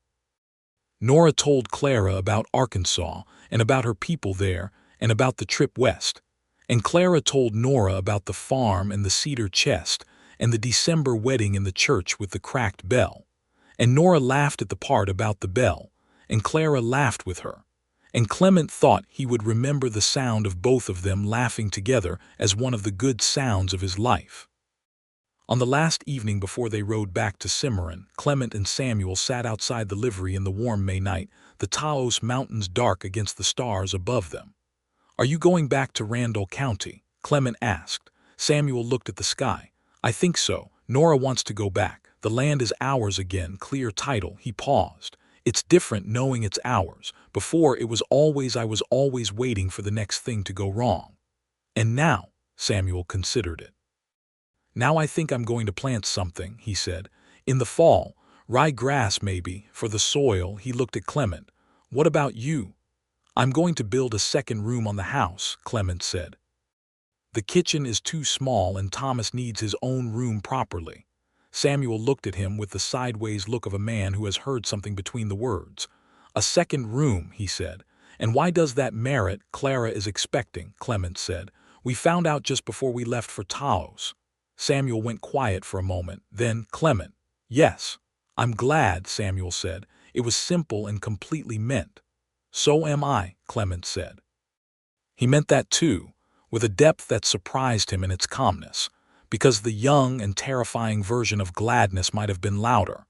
Nora told Clara about Arkansas and about her people there and about the trip west, and Clara told Nora about the farm and the cedar chest and the December wedding in the church with the cracked bell, and Nora laughed at the part about the bell, and Clara laughed with her, and Clement thought he would remember the sound of both of them laughing together as one of the good sounds of his life. On the last evening before they rode back to Cimarron, Clement and Samuel sat outside the livery in the warm May night, the Taos mountains dark against the stars above them. "Are you going back to Randall County?" Clement asked. Samuel looked at the sky. "I think so. Nora wants to go back. The land is ours again, clear title." He paused. "It's different knowing it's ours. Before I was always waiting for the next thing to go wrong. And now," Samuel considered it. "Now I think I'm going to plant something," he said. "In the fall, rye grass maybe, for the soil." He looked at Clement. "What about you?" "I'm going to build a second room on the house," Clement said. "The kitchen is too small and Thomas needs his own room properly." Samuel looked at him with the sideways look of a man who has heard something between the words. "A second room," he said. "And why does that merit? Clara is expecting," Clement said. "We found out just before we left for Taos." Samuel went quiet for a moment. Then, "Clement." "Yes." "I'm glad," Samuel said. It was simple and completely meant. "So am I," Clement said. He meant that too, with a depth that surprised him in its calmness, because the young and terrifying version of gladness might have been louder.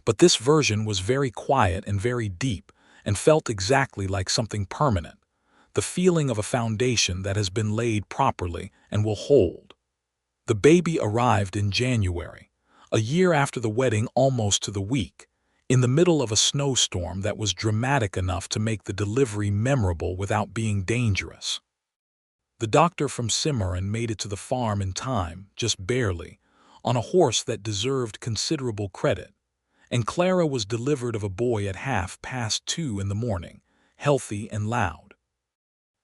But this version was very quiet and very deep, and felt exactly like something permanent, the feeling of a foundation that has been laid properly and will hold. The baby arrived in January, a year after the wedding, almost to the week, in the middle of a snowstorm that was dramatic enough to make the delivery memorable without being dangerous. The doctor from Cimarron made it to the farm in time, just barely, on a horse that deserved considerable credit, and Clara was delivered of a boy at 2:30 in the morning, healthy and loud.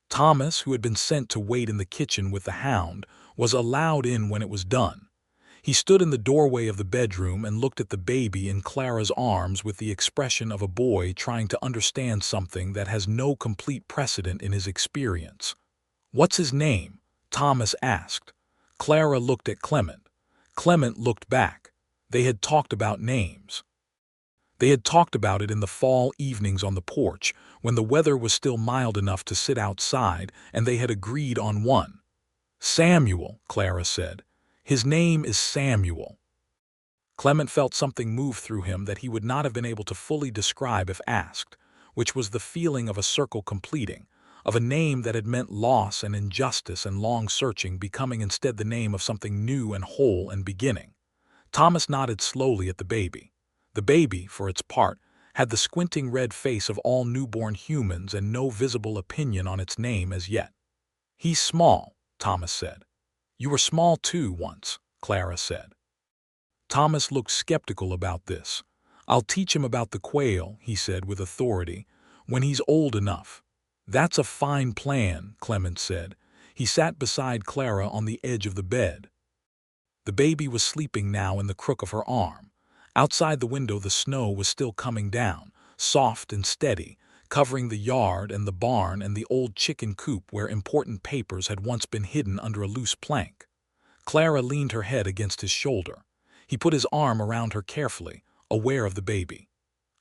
Thomas, who had been sent to wait in the kitchen with the hound, was allowed in when it was done. He stood in the doorway of the bedroom and looked at the baby in Clara's arms with the expression of a boy trying to understand something that has no complete precedent in his experience. "What's his name?" Thomas asked. Clara looked at Clement. Clement looked back. They had talked about names. They had talked about it in the fall evenings on the porch, when the weather was still mild enough to sit outside, and they had agreed on one. "Samuel," Clara said. "His name is Samuel." Clement felt something move through him that he would not have been able to fully describe if asked, which was the feeling of a circle completing, of a name that had meant loss and injustice and long searching becoming instead the name of something new and whole and beginning. Thomas nodded slowly at the baby. The baby, for its part, had the squinting red face of all newborn humans and no visible opinion on its name as yet. "He's small," Thomas said. "You were small too once," Clara said. Thomas looked skeptical about this. "I'll teach him about the quail," he said with authority, "when he's old enough." "That's a fine plan," Clement said. He sat beside Clara on the edge of the bed. The baby was sleeping now in the crook of her arm. Outside the window the snow was still coming down, soft and steady, covering the yard and the barn and the old chicken coop where important papers had once been hidden under a loose plank. Clara leaned her head against his shoulder. He put his arm around her carefully, aware of the baby.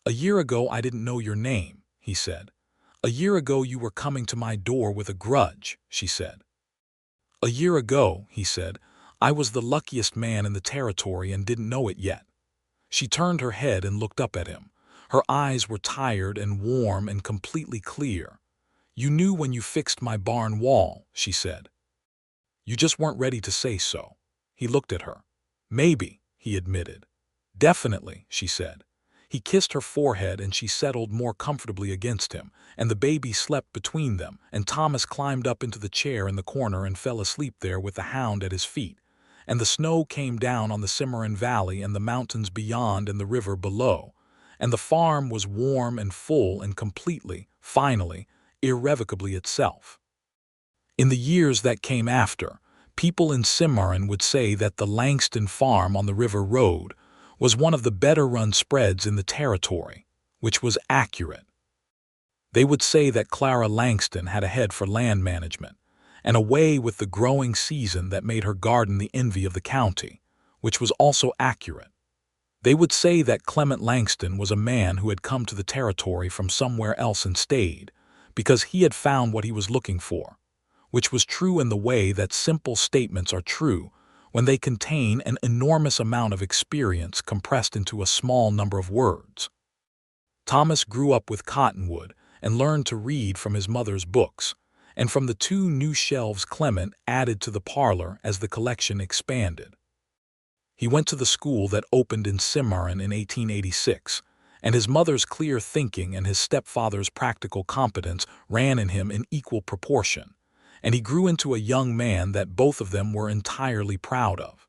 "A year ago I didn't know your name," he said. "A year ago you were coming to my door with a grudge," she said. "A year ago," he said, "I was the luckiest man in the territory and didn't know it yet." She turned her head and looked up at him. Her eyes were tired and warm and completely clear. "You knew when you fixed my barn wall," she said. "You just weren't ready to say so." He looked at her. "Maybe," he admitted. "Definitely," she said. He kissed her forehead and she settled more comfortably against him, and the baby slept between them, and Thomas climbed up into the chair in the corner and fell asleep there with the hound at his feet. And the snow came down on the Cimarron Valley and the mountains beyond and the river below, and the farm was warm and full and completely, finally, irrevocably itself. In the years that came after, people in Cimarron would say that the Langston farm on the river road was one of the better-run spreads in the territory, which was accurate. They would say that Clara Langston had a head for land management, and a way with the growing season that made her garden the envy of the county, which was also accurate. They would say that Clement Langston was a man who had come to the territory from somewhere else and stayed, because he had found what he was looking for, which was true in the way that simple statements are true when they contain an enormous amount of experience compressed into a small number of words. Thomas grew up with Cottonwood and learned to read from his mother's books, and from the 2 new shelves Clement added to the parlor as the collection expanded. He went to the school that opened in Cimarron in 1886, and his mother's clear thinking and his stepfather's practical competence ran in him in equal proportion, and he grew into a young man that both of them were entirely proud of.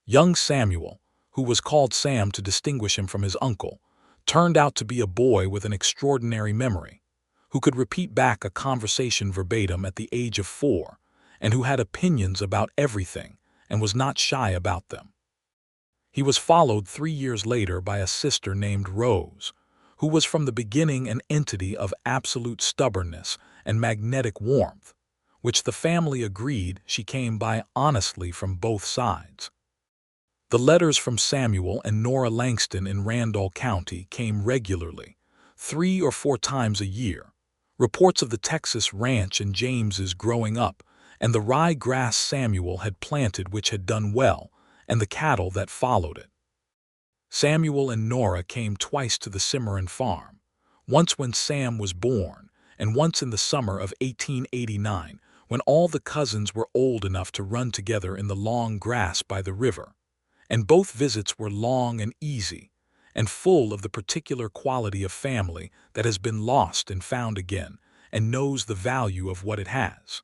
Young Samuel, who was called Sam to distinguish him from his uncle, turned out to be a boy with an extraordinary memory, who could repeat back a conversation verbatim at the age of 4, and who had opinions about everything and was not shy about them. He was followed 3 years later by a sister named Rose, who was from the beginning an entity of absolute stubbornness and magnetic warmth, which the family agreed she came by honestly from both sides. The letters from Samuel and Nora Langston in Randall County came regularly, 3 or 4 times a year. Reports of the Texas ranch and James's growing up, and the rye grass Samuel had planted which had done well, and the cattle that followed it. Samuel and Nora came twice to the Cimarron farm, once when Sam was born, and once in the summer of 1889, when all the cousins were old enough to run together in the long grass by the river, and both visits were long and easy, and full of the particular quality of family that has been lost and found again, and knows the value of what it has.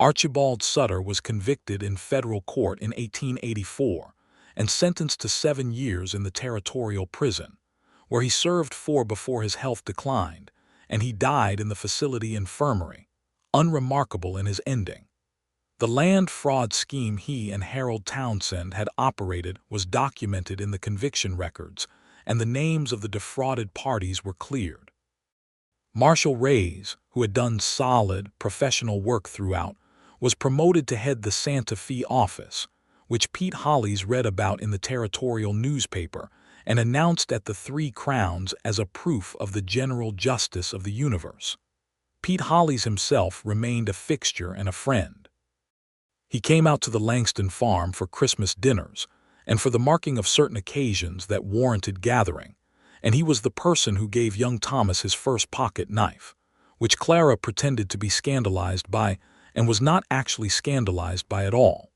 Archibald Sutter was convicted in federal court in 1884 and sentenced to 7 years in the territorial prison, where he served 4 before his health declined, and he died in the facility infirmary, unremarkable in his ending. The land fraud scheme he and Harold Townsend had operated was documented in the conviction records, and the names of the defrauded parties were cleared. Marshall Reyes, who had done solid, professional work throughout, was promoted to head the Santa Fe office, which Pete Hollis read about in the territorial newspaper and announced at the 3 Crowns as a proof of the general justice of the universe. Pete Hollis himself remained a fixture and a friend. He came out to the Langston farm for Christmas dinners and for the marking of certain occasions that warranted gathering, and he was the person who gave young Thomas his first pocket knife, which Clara pretended to be scandalized by and was not actually scandalized by at all.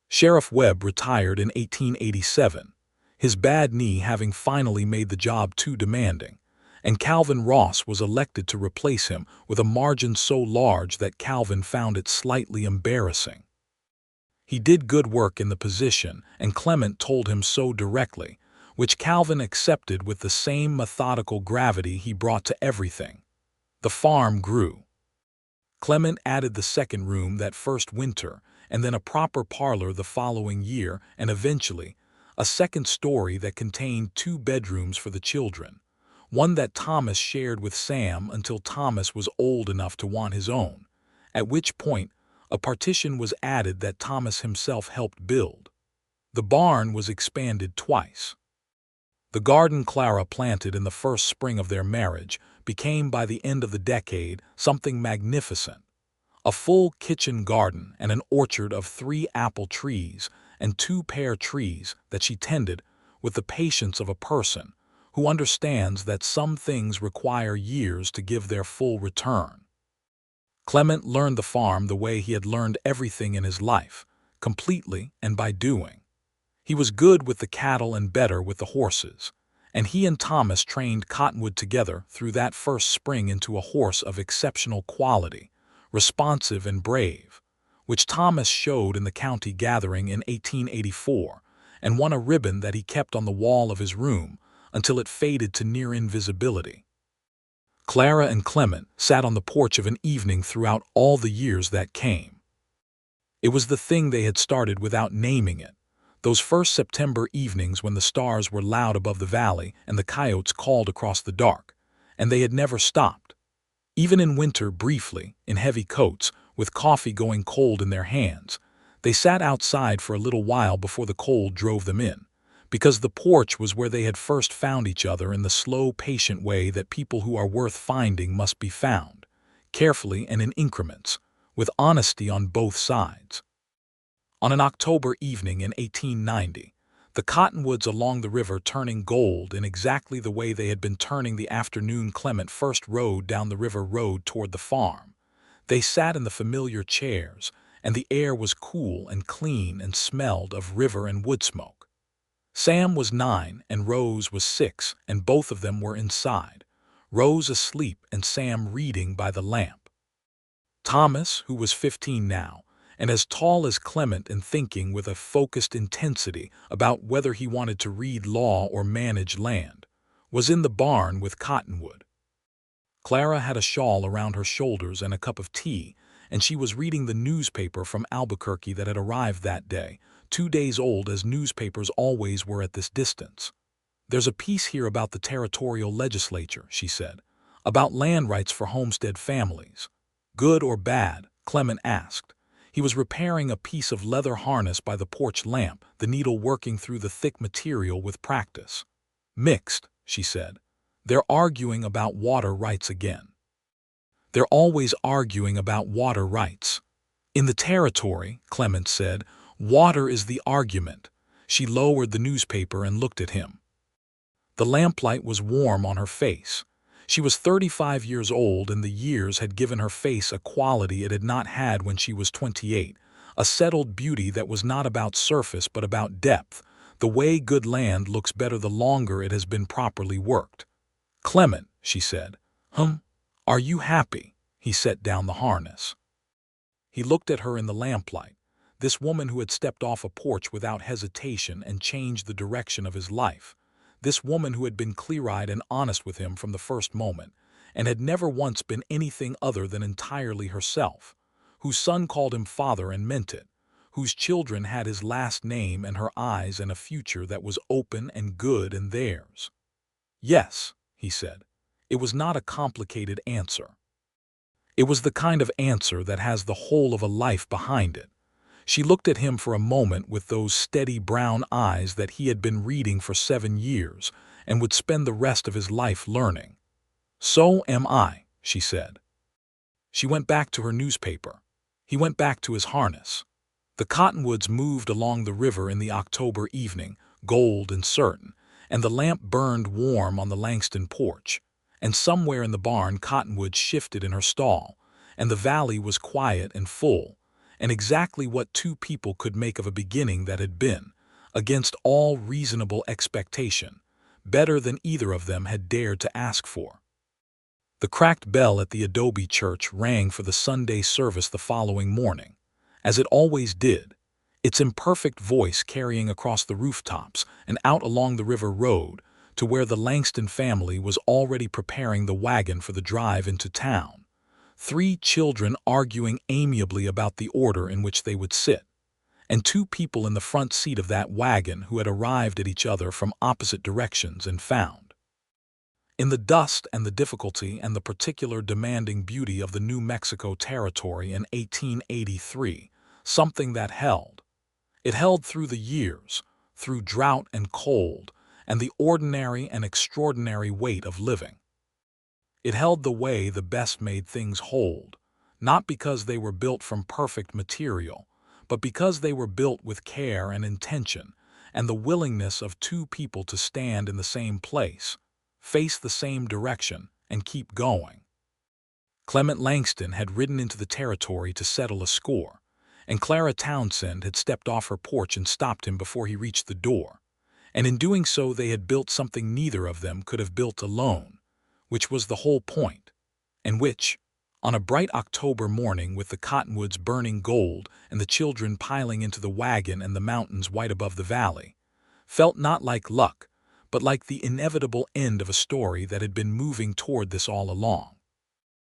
Sheriff Webb retired in 1887, his bad knee having finally made the job too demanding, and Calvin Ross was elected to replace him with a margin so large that Calvin found it slightly embarrassing. He did good work in the position, and Clement told him so directly, which Calvin accepted with the same methodical gravity he brought to everything. The farm grew. Clement added the second room that first winter, and then a proper parlor the following year, and eventually a second story that contained 2 bedrooms for the children, one that Thomas shared with Sam until Thomas was old enough to want his own, at which point a partition was added that Thomas himself helped build. The barn was expanded twice. The garden Clara planted in the first spring of their marriage became by the end of the decade something magnificent. A full kitchen garden and an orchard of 3 apple trees and 2 pear trees that she tended with the patience of a person who understands that some things require years to give their full return. Clement learned the farm the way he had learned everything in his life, completely and by doing. He was good with the cattle and better with the horses, and he and Thomas trained Cottonwood together through that first spring into a horse of exceptional quality, responsive and brave, which Thomas showed in the county gathering in 1884 and won a ribbon that he kept on the wall of his room until it faded to near invisibility. Clara and Clement sat on the porch of an evening throughout all the years that came. It was the thing they had started without naming it, those first September evenings when the stars were loud above the valley and the coyotes called across the dark, and they had never stopped. Even in winter, briefly, in heavy coats, with coffee going cold in their hands, they sat outside for a little while before the cold drove them in, because the porch was where they had first found each other in the slow, patient way that people who are worth finding must be found, carefully and in increments, with honesty on both sides. On an October evening in 1890, the cottonwoods along the river turning gold in exactly the way they had been turning the afternoon Clement first rode down the river road toward the farm. They sat in the familiar chairs, and the air was cool and clean and smelled of river and wood smoke. Sam was 9 and Rose was 6, and both of them were inside, Rose asleep and Sam reading by the lamp. Thomas, who was 15 now, and as tall as Clement and thinking with a focused intensity about whether he wanted to read law or manage land, was in the barn with Cottonwood. Clara had a shawl around her shoulders and a cup of tea, and she was reading the newspaper from Albuquerque that had arrived that day, 2 days old as newspapers always were at this distance. "There's a piece here about the territorial legislature," she said, "about land rights for homestead families." "Good or bad?" Clement asked. He was repairing a piece of leather harness by the porch lamp, the needle working through the thick material with practice. "Mixed," she said. "They're arguing about water rights again." "They're always arguing about water rights. In the territory," Clement said, "water is the argument." She lowered the newspaper and looked at him. The lamplight was warm on her face. She was 35 years old, and the years had given her face a quality it had not had when she was 28, a settled beauty that was not about surface but about depth, the way good land looks better the longer it has been properly worked. "Clement," she said. Are you happy?" He set down the harness. He looked at her in the lamplight, this woman who had stepped off a porch without hesitation and changed the direction of his life. This woman who had been clear-eyed and honest with him from the first moment, and had never once been anything other than entirely herself, whose son called him father and meant it, whose children had his last name and her eyes and a future that was open and good and theirs. "Yes," he said. It was not a complicated answer. It was the kind of answer that has the whole of a life behind it. She looked at him for a moment with those steady brown eyes that he had been reading for 7 years and would spend the rest of his life learning. "So am I," she said. She went back to her newspaper. He went back to his harness. The cottonwoods moved along the river in the October evening, gold and certain, and the lamp burned warm on the Langston porch, and somewhere in the barn Cottonwood shifted in her stall, and the valley was quiet and full, and exactly what two people could make of a beginning that had been, against all reasonable expectation, better than either of them had dared to ask for. The cracked bell at the adobe church rang for the Sunday service the following morning, as it always did, its imperfect voice carrying across the rooftops and out along the river road to where the Langston family was already preparing the wagon for the drive into town, 3 children arguing amiably about the order in which they would sit, and 2 people in the front seat of that wagon who had arrived at each other from opposite directions and found, in the dust and the difficulty and the particular demanding beauty of the New Mexico territory in 1883, something that held. It held through the years, through drought and cold, and the ordinary and extraordinary weight of living. It held the way the best made things hold, not because they were built from perfect material, but because they were built with care and intention, and the willingness of 2 people to stand in the same place, face the same direction, and keep going. Clement Langston had ridden into the territory to settle a score, and Clara Townsend had stepped off her porch and stopped him before he reached the door, and in doing so they had built something neither of them could have built alone, which was the whole point, and which, on a bright October morning with the cottonwoods burning gold and the children piling into the wagon and the mountains white above the valley, felt not like luck, but like the inevitable end of a story that had been moving toward this all along.